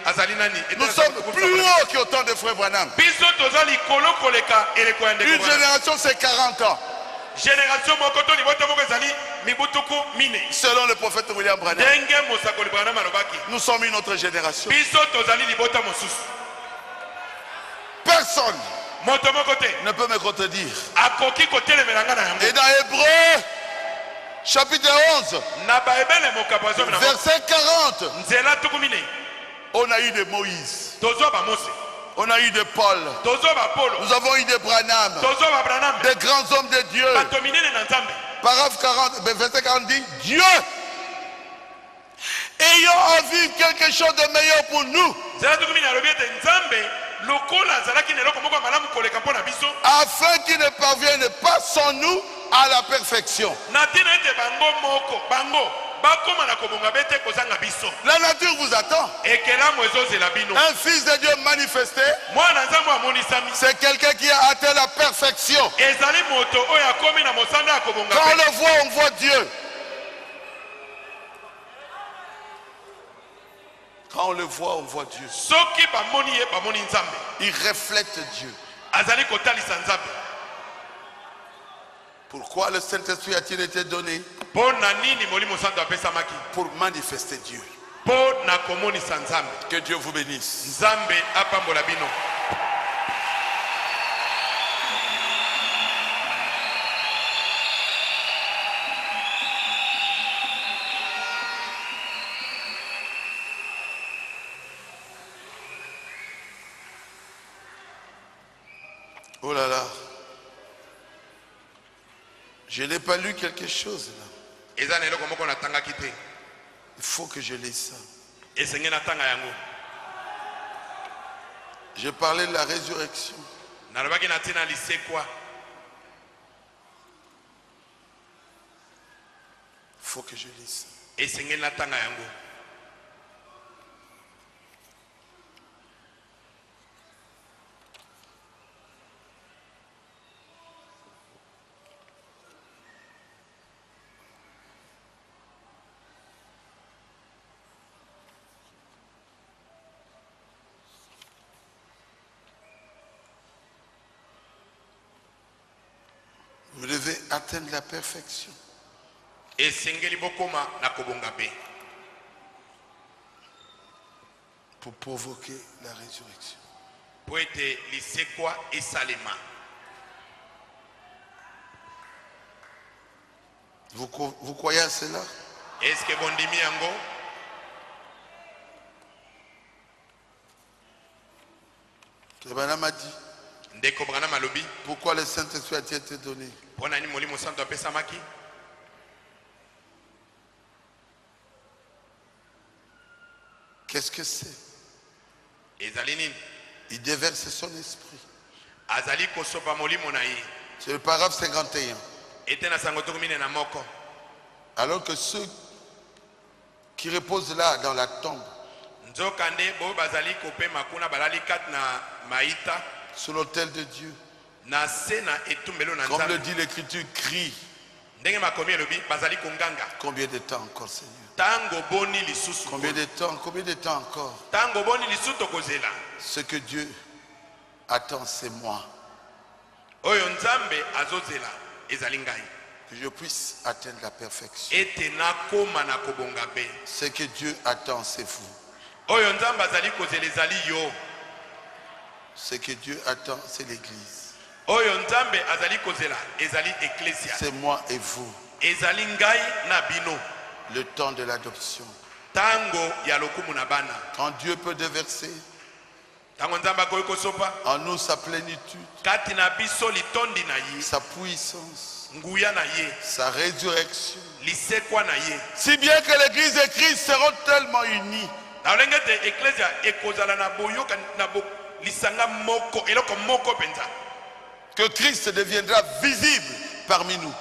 azali nani. Nous sommes plus haut qu'au temps de Frère Branham. biso toza likolo koleka eleko ya ndeko Une wana. génération, c'est 40 ans. génération moko to libota moko ezali mibutuku mine. Selon le prophète William Branham, ndenge mosakoli Branham alobaki. nous sommes une autre génération. biso tozali libota mosusu. Personne moto moko te ne peut me contredire. akoki kotelemela nga na yango. Et dans Hébreu, chapitre 11, na baebele mokapo azomi na moko. verset 40, nzela tuku mine on a eu de Moïse, tozwa bamose, on a eu de Paul, tozwa bapolo, nous avons eu de Branham, tozwa babranam, des grands hommes de Dieu. bato minene na nzambe. Paragraphe 40, verset 40 dit, Dieu ayant envie de quelque chose de meilleur pour nous, afin qu'ils ne parviennent pas sans nous à la perfection. La nature vous attend. Un fils de Dieu manifesté, c'est quelqu'un qui a atteint la perfection. Quand on le voit, on voit Dieu. Quand on le voit, on voit Dieu. Il reflète Dieu. Pourquoi le Saint-Esprit a-t-il été donné? Pour manifester Dieu. Que Dieu vous bénisse. Oh là là. Je n'ai pas lu quelque chose là. Il faut que je lise ça. Je parlais de la résurrection. Il faut que je lise ça. Vous devez atteindre la perfection. Pour provoquer la résurrection. Vous croyez à cela? Est-ce que bon dimi yango? Le Branham a dit. Pourquoi le Saint-Esprit a été donné? Qu'est-ce que c'est? Il déverse son esprit. C'est le paragraphe 51. Alors que ceux qui reposent là dans la tombe, sur l'autel de Dieu, comme le dit l'Écriture, crie. Combien de temps encore, Seigneur? Combien de temps encore? Ce que Dieu attend, c'est moi. Que je puisse atteindre la perfection. Ce que Dieu attend, c'est vous. Ce que Dieu attend, c'est l'Église. C'est moi et vous. Le temps de l'adoption. Quand Dieu peut déverser en nous sa plénitude, sa puissance, sa résurrection, si bien que l'Église et Christ seront tellement unis que Christ deviendra visible parmi nous.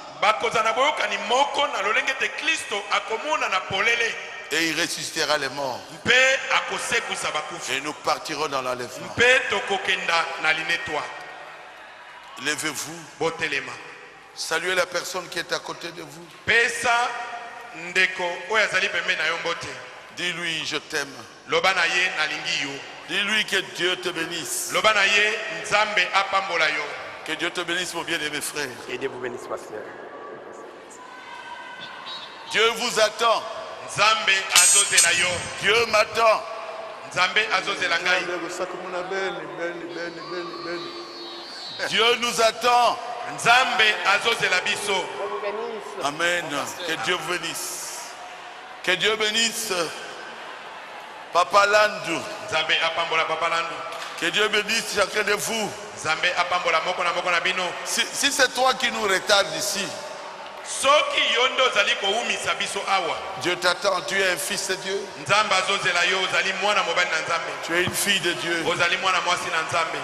Et il ressuscitera les morts. Et nous partirons dans l'enlèvement. Levez-vous. Saluez la personne qui est à côté de vous. Dis-lui, je t'aime. Dis-lui que Dieu te bénisse. Que Dieu te bénisse, mon bien-aimé frère. Et Dieu vous bénisse, pasteur. Dieu vous attend. Dieu m'attend. Dieu nous attend. Amen. Que Dieu vous bénisse. Que Dieu bénisse Papa Landou. Que Dieu bénisse chacun de vous. Si c'est toi qui nous retarde ici, soki yondo ozali koumisa biso awa Dieu t'attend, tu es un fils de Dieu. nzambe azozela yo ozali mwana mobali na nzambe Tu es une fille de Dieu. ozali mwana mwasi na nzambe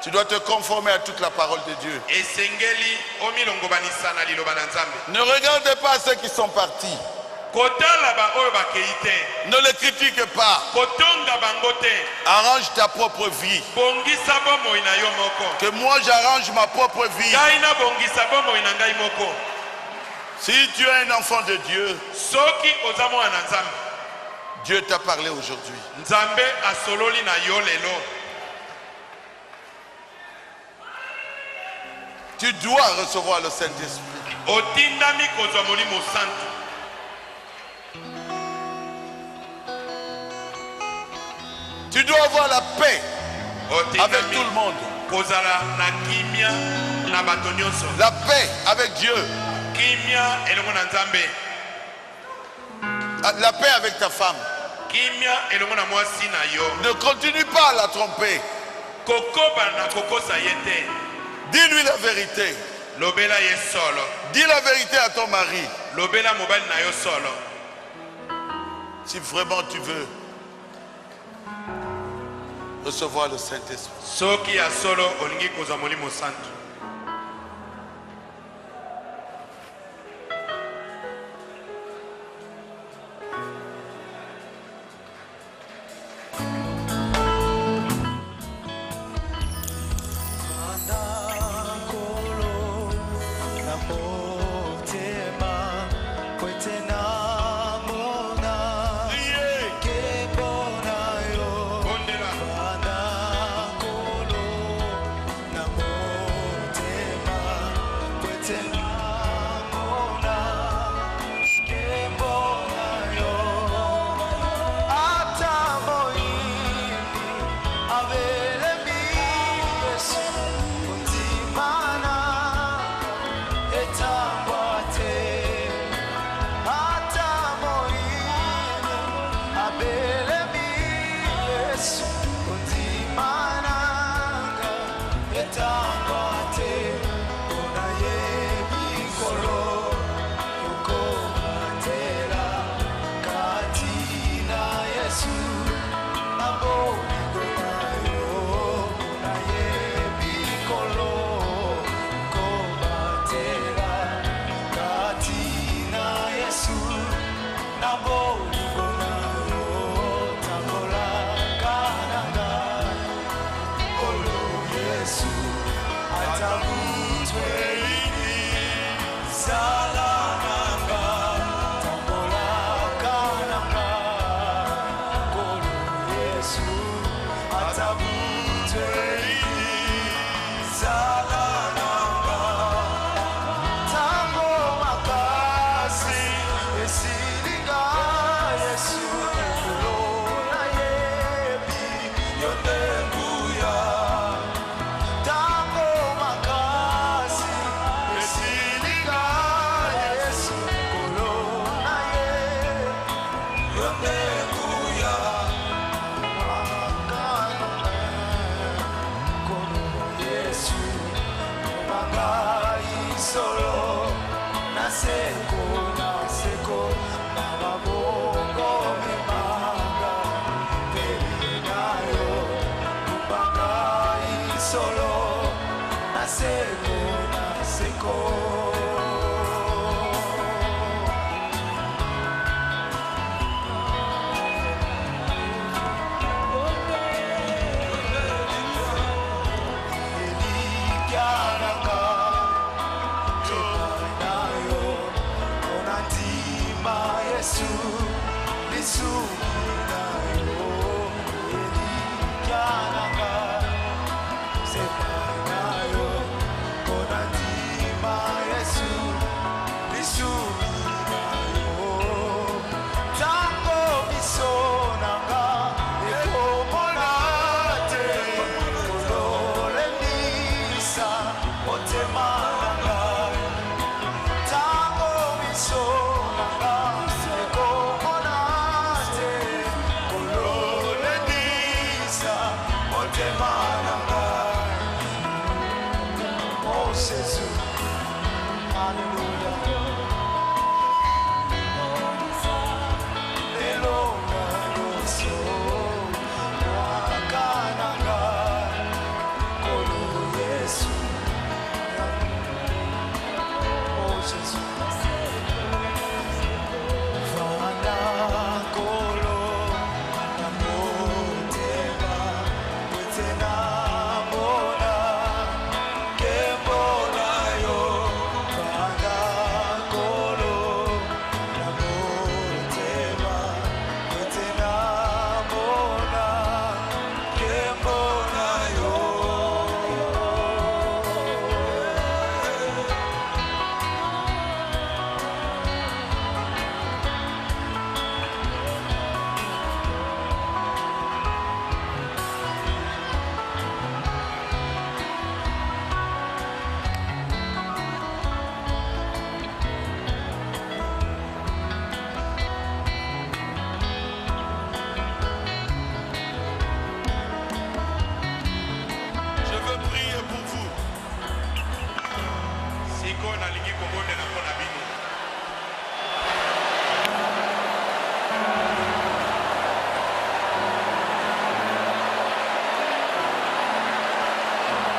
Tu dois te conformer à toute la parole de Dieu. esengeli omilongobanisa na liloba na nzambe Ne regarde pas ceux qui sont partis. kotala baoyo bakei te Ne les critique pas. kotonga bango te Arrange ta propre vie. bongisa bomoi na yo moko Que moi j'arrange ma propre vie. ngai nabongisa bomoi na ngai moko Si tu es un enfant de Dieu, soki oza mwana na nzambe Dieu t'a parlé aujourd'hui. nzambe asololi na yo lelo Tu dois recevoir le Saint-Esprit. otindami kozwa molimo santu Tu dois avoir la paix avec tout le otindami monde. kozala na kimia na bato nyonso La paix avec Dieu. kimia elongo na nzambe La paix avec ta femme. kimia elongo na mwasi na yo Ne continue pas à la tromper. kokoba na kokosa ye te Dis-lui la vérité. lobela ye solo Dis la vérité à ton mari. lobela mobali na yo solo Si vraiment tu veux recevoir le Saint-Esprit. soki ya solo olingi kozwa molimo santu bondela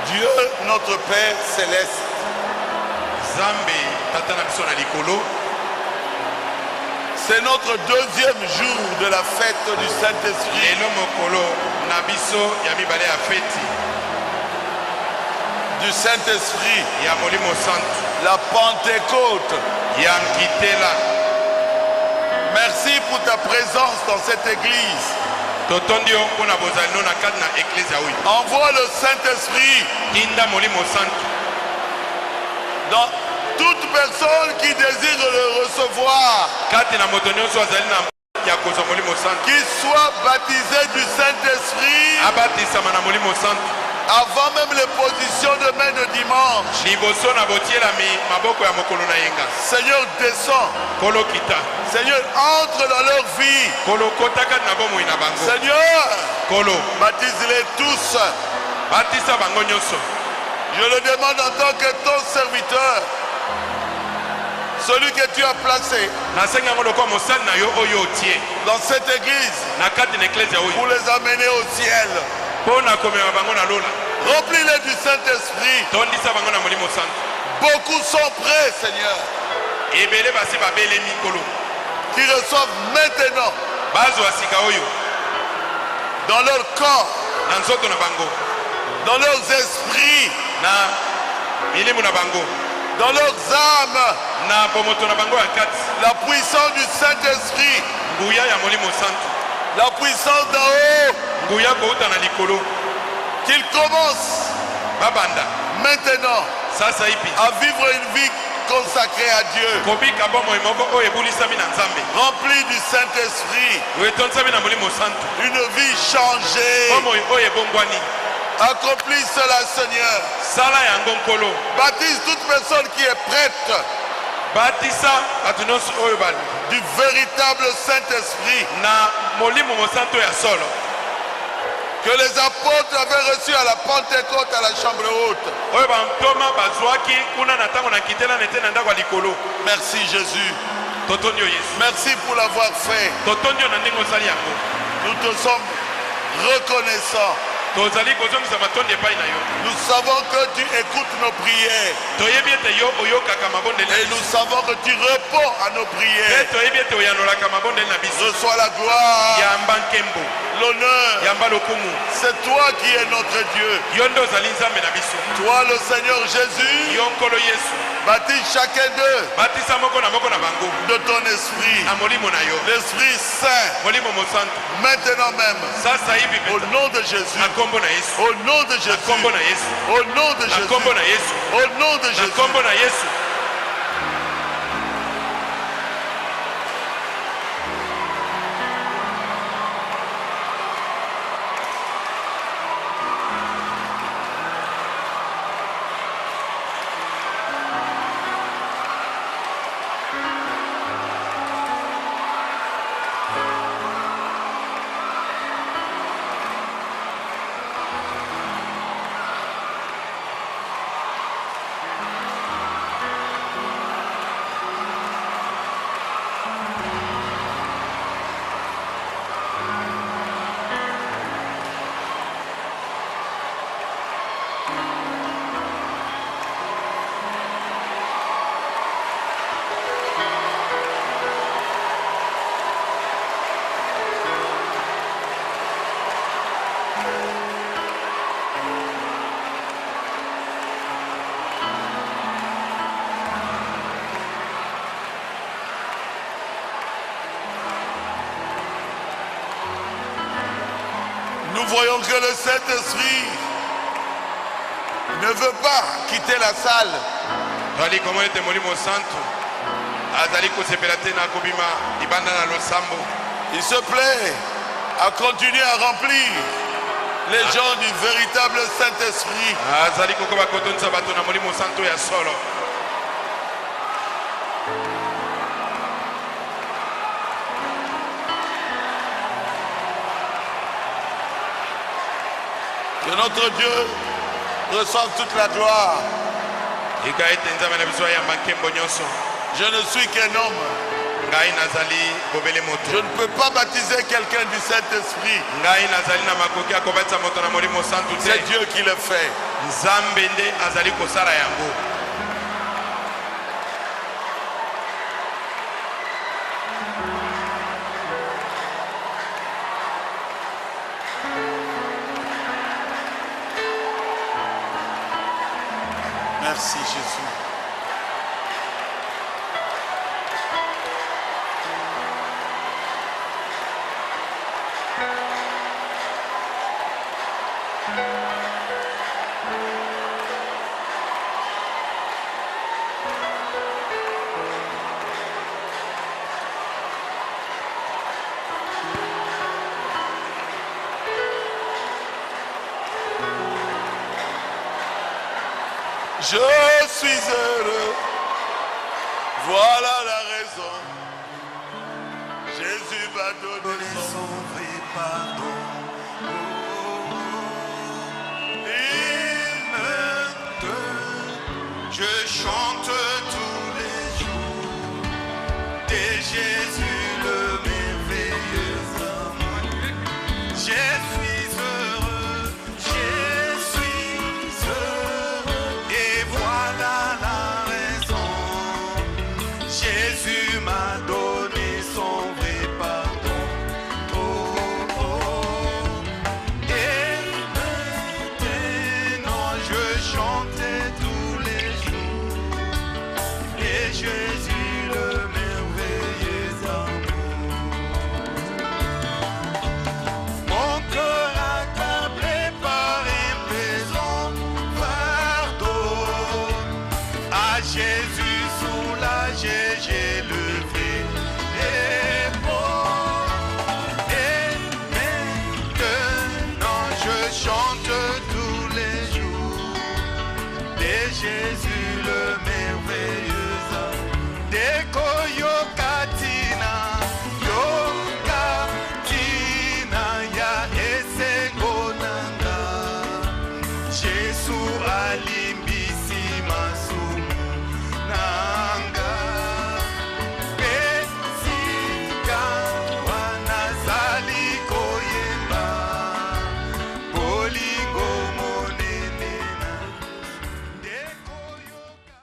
Dieu, notre Père céleste, Zambe tata na biso na likolo. c'est notre deuxième jour de la fête du Saint-Esprit. Lelo mokolo na biso ya mibale ya feti Du Saint-Esprit, ya molimo santu la Pentecôte. ya nkitela. Merci pour ta présence dans cette église. Totondi yo mpona bozali no na kati na eklezia oyo. Envoie le Saint-Esprit Tinda molimo santu dans toute personne qui désire le recevoir, kati na moto nyonso azali na ya kozwa molimo santu qu'il soit baptisé du Saint-Esprit abatisama na molimo santu avant même les positions de main de dimanche. liboso na botielami maboko ya mokolo na yenga. Seigneur, descends. Kolo kita Seigneur, entre dans leur vie. kolo kota kati na bomoi na bango. Seigneur, Kolo baptise-les tous. batisa bango nyonso. Je le demande en tant que ton serviteur, celui que tu as placé nasengi yango lokola mosali na yo oyo otie dans cette église na kati na eklezia oyo pour les amener au ciel. mpo na komema bango na lola. Remplis-les du Saint-Esprit. tondisa bango na molimo santu. Beaucoup sont prêts, Seigneur, ebele basi babelemi kolo qui reçoivent maintenant bazwa sika oyo dans leur corps, na nzoto na bango dans leurs esprits, na milimu na bango dans leurs âmes, na bomoto na bango ya kati la puissance du Saint-Esprit, nguya ya molimo santu la puissance d'en haut, nguya kouta na likolo qu'ils commencent babanda maintenant sasa ipi à vivre une vie consacrée à Dieu, kobika bomoi moko oyo ebulisami na nzambe remplie du Saint-Esprit, oyo etondisami na molimo santu une vie changée. bomoi oyo ebongwani. Accomplis cela, Seigneur. sala yango nkolo Baptise toute personne qui est prête batisa bato nyonso oyo bali du véritable Saint-Esprit na molimo mosantu ya solo que les apôtres avaient reçu à la Pentecôte à la chambre haute. oyo bantoma bazwaki kuna na ntango na nkitela nete na ndako ya likolo. Merci Jésus. totondi yo yesu Merci pour l'avoir fait. totondi yo na ndenge osali yango. Nous te sommes reconnaissants. tozali kozongisa matondi epai na yo. Nous savons que tu écoutes nos prières toyebi ete yo oyokaka mabondeli na et nous biso savons que tu réponds à nos mpe prières. toyebi ete oyanolaka mabondeli na biso. Reçois la gloire, yamba nkembo l'honneur. yamba lokumu C'est toi qui es notre Dieu. yo nde ozali nzambe na biso. Toi, le Seigneur Jésus, yo nkolo yesu baptise chacun d'eux batisa moko na bango de ton esprit, na molimo na yo l'Esprit Saint, molimo mosantu maintenant même, sasa hivi au peta nom de Jésus, na nkombo na yesu au nom de na Jésus, nkombo na yesu au nom de na nkombo Jésus, na yesu au nom de na Jésus. nkombo na yesu. voyons que le Saint-Esprit ne veut pas quitter la salle. Twali komona ete molimo santo azali kosepela te na kobima libanda na losambo. Il se plaît à continuer à remplir les gens du véritable Saint-Esprit. Azali kokoba kotonisa bato na molimo santo ya solo. Que notre Dieu reçoive toute la gloire. Je Je ne suis qu'un homme. Je ne peux pas baptiser quelqu'un du Saint-Esprit. C'est Dieu qui le fait. Merci Jésus. Je suis heureux, voilà la raison. Jésus m'a donné son vrai pardon. Il me donne, je chante tous les jours de Jésus le merveilleux amour. Je suis heureux, je suis heureux. Voilà la raison. Jésus m'a donné son vrai pardon. Oh, oh. Et maintenant je chantais tous les jours. Et Jésus le merveilleux amour. Mon cœur accablé par une maison fardeau. À Jésus soulagé, j'ai levé l'épaule. Et maintenant je chante tous les jours de Jésus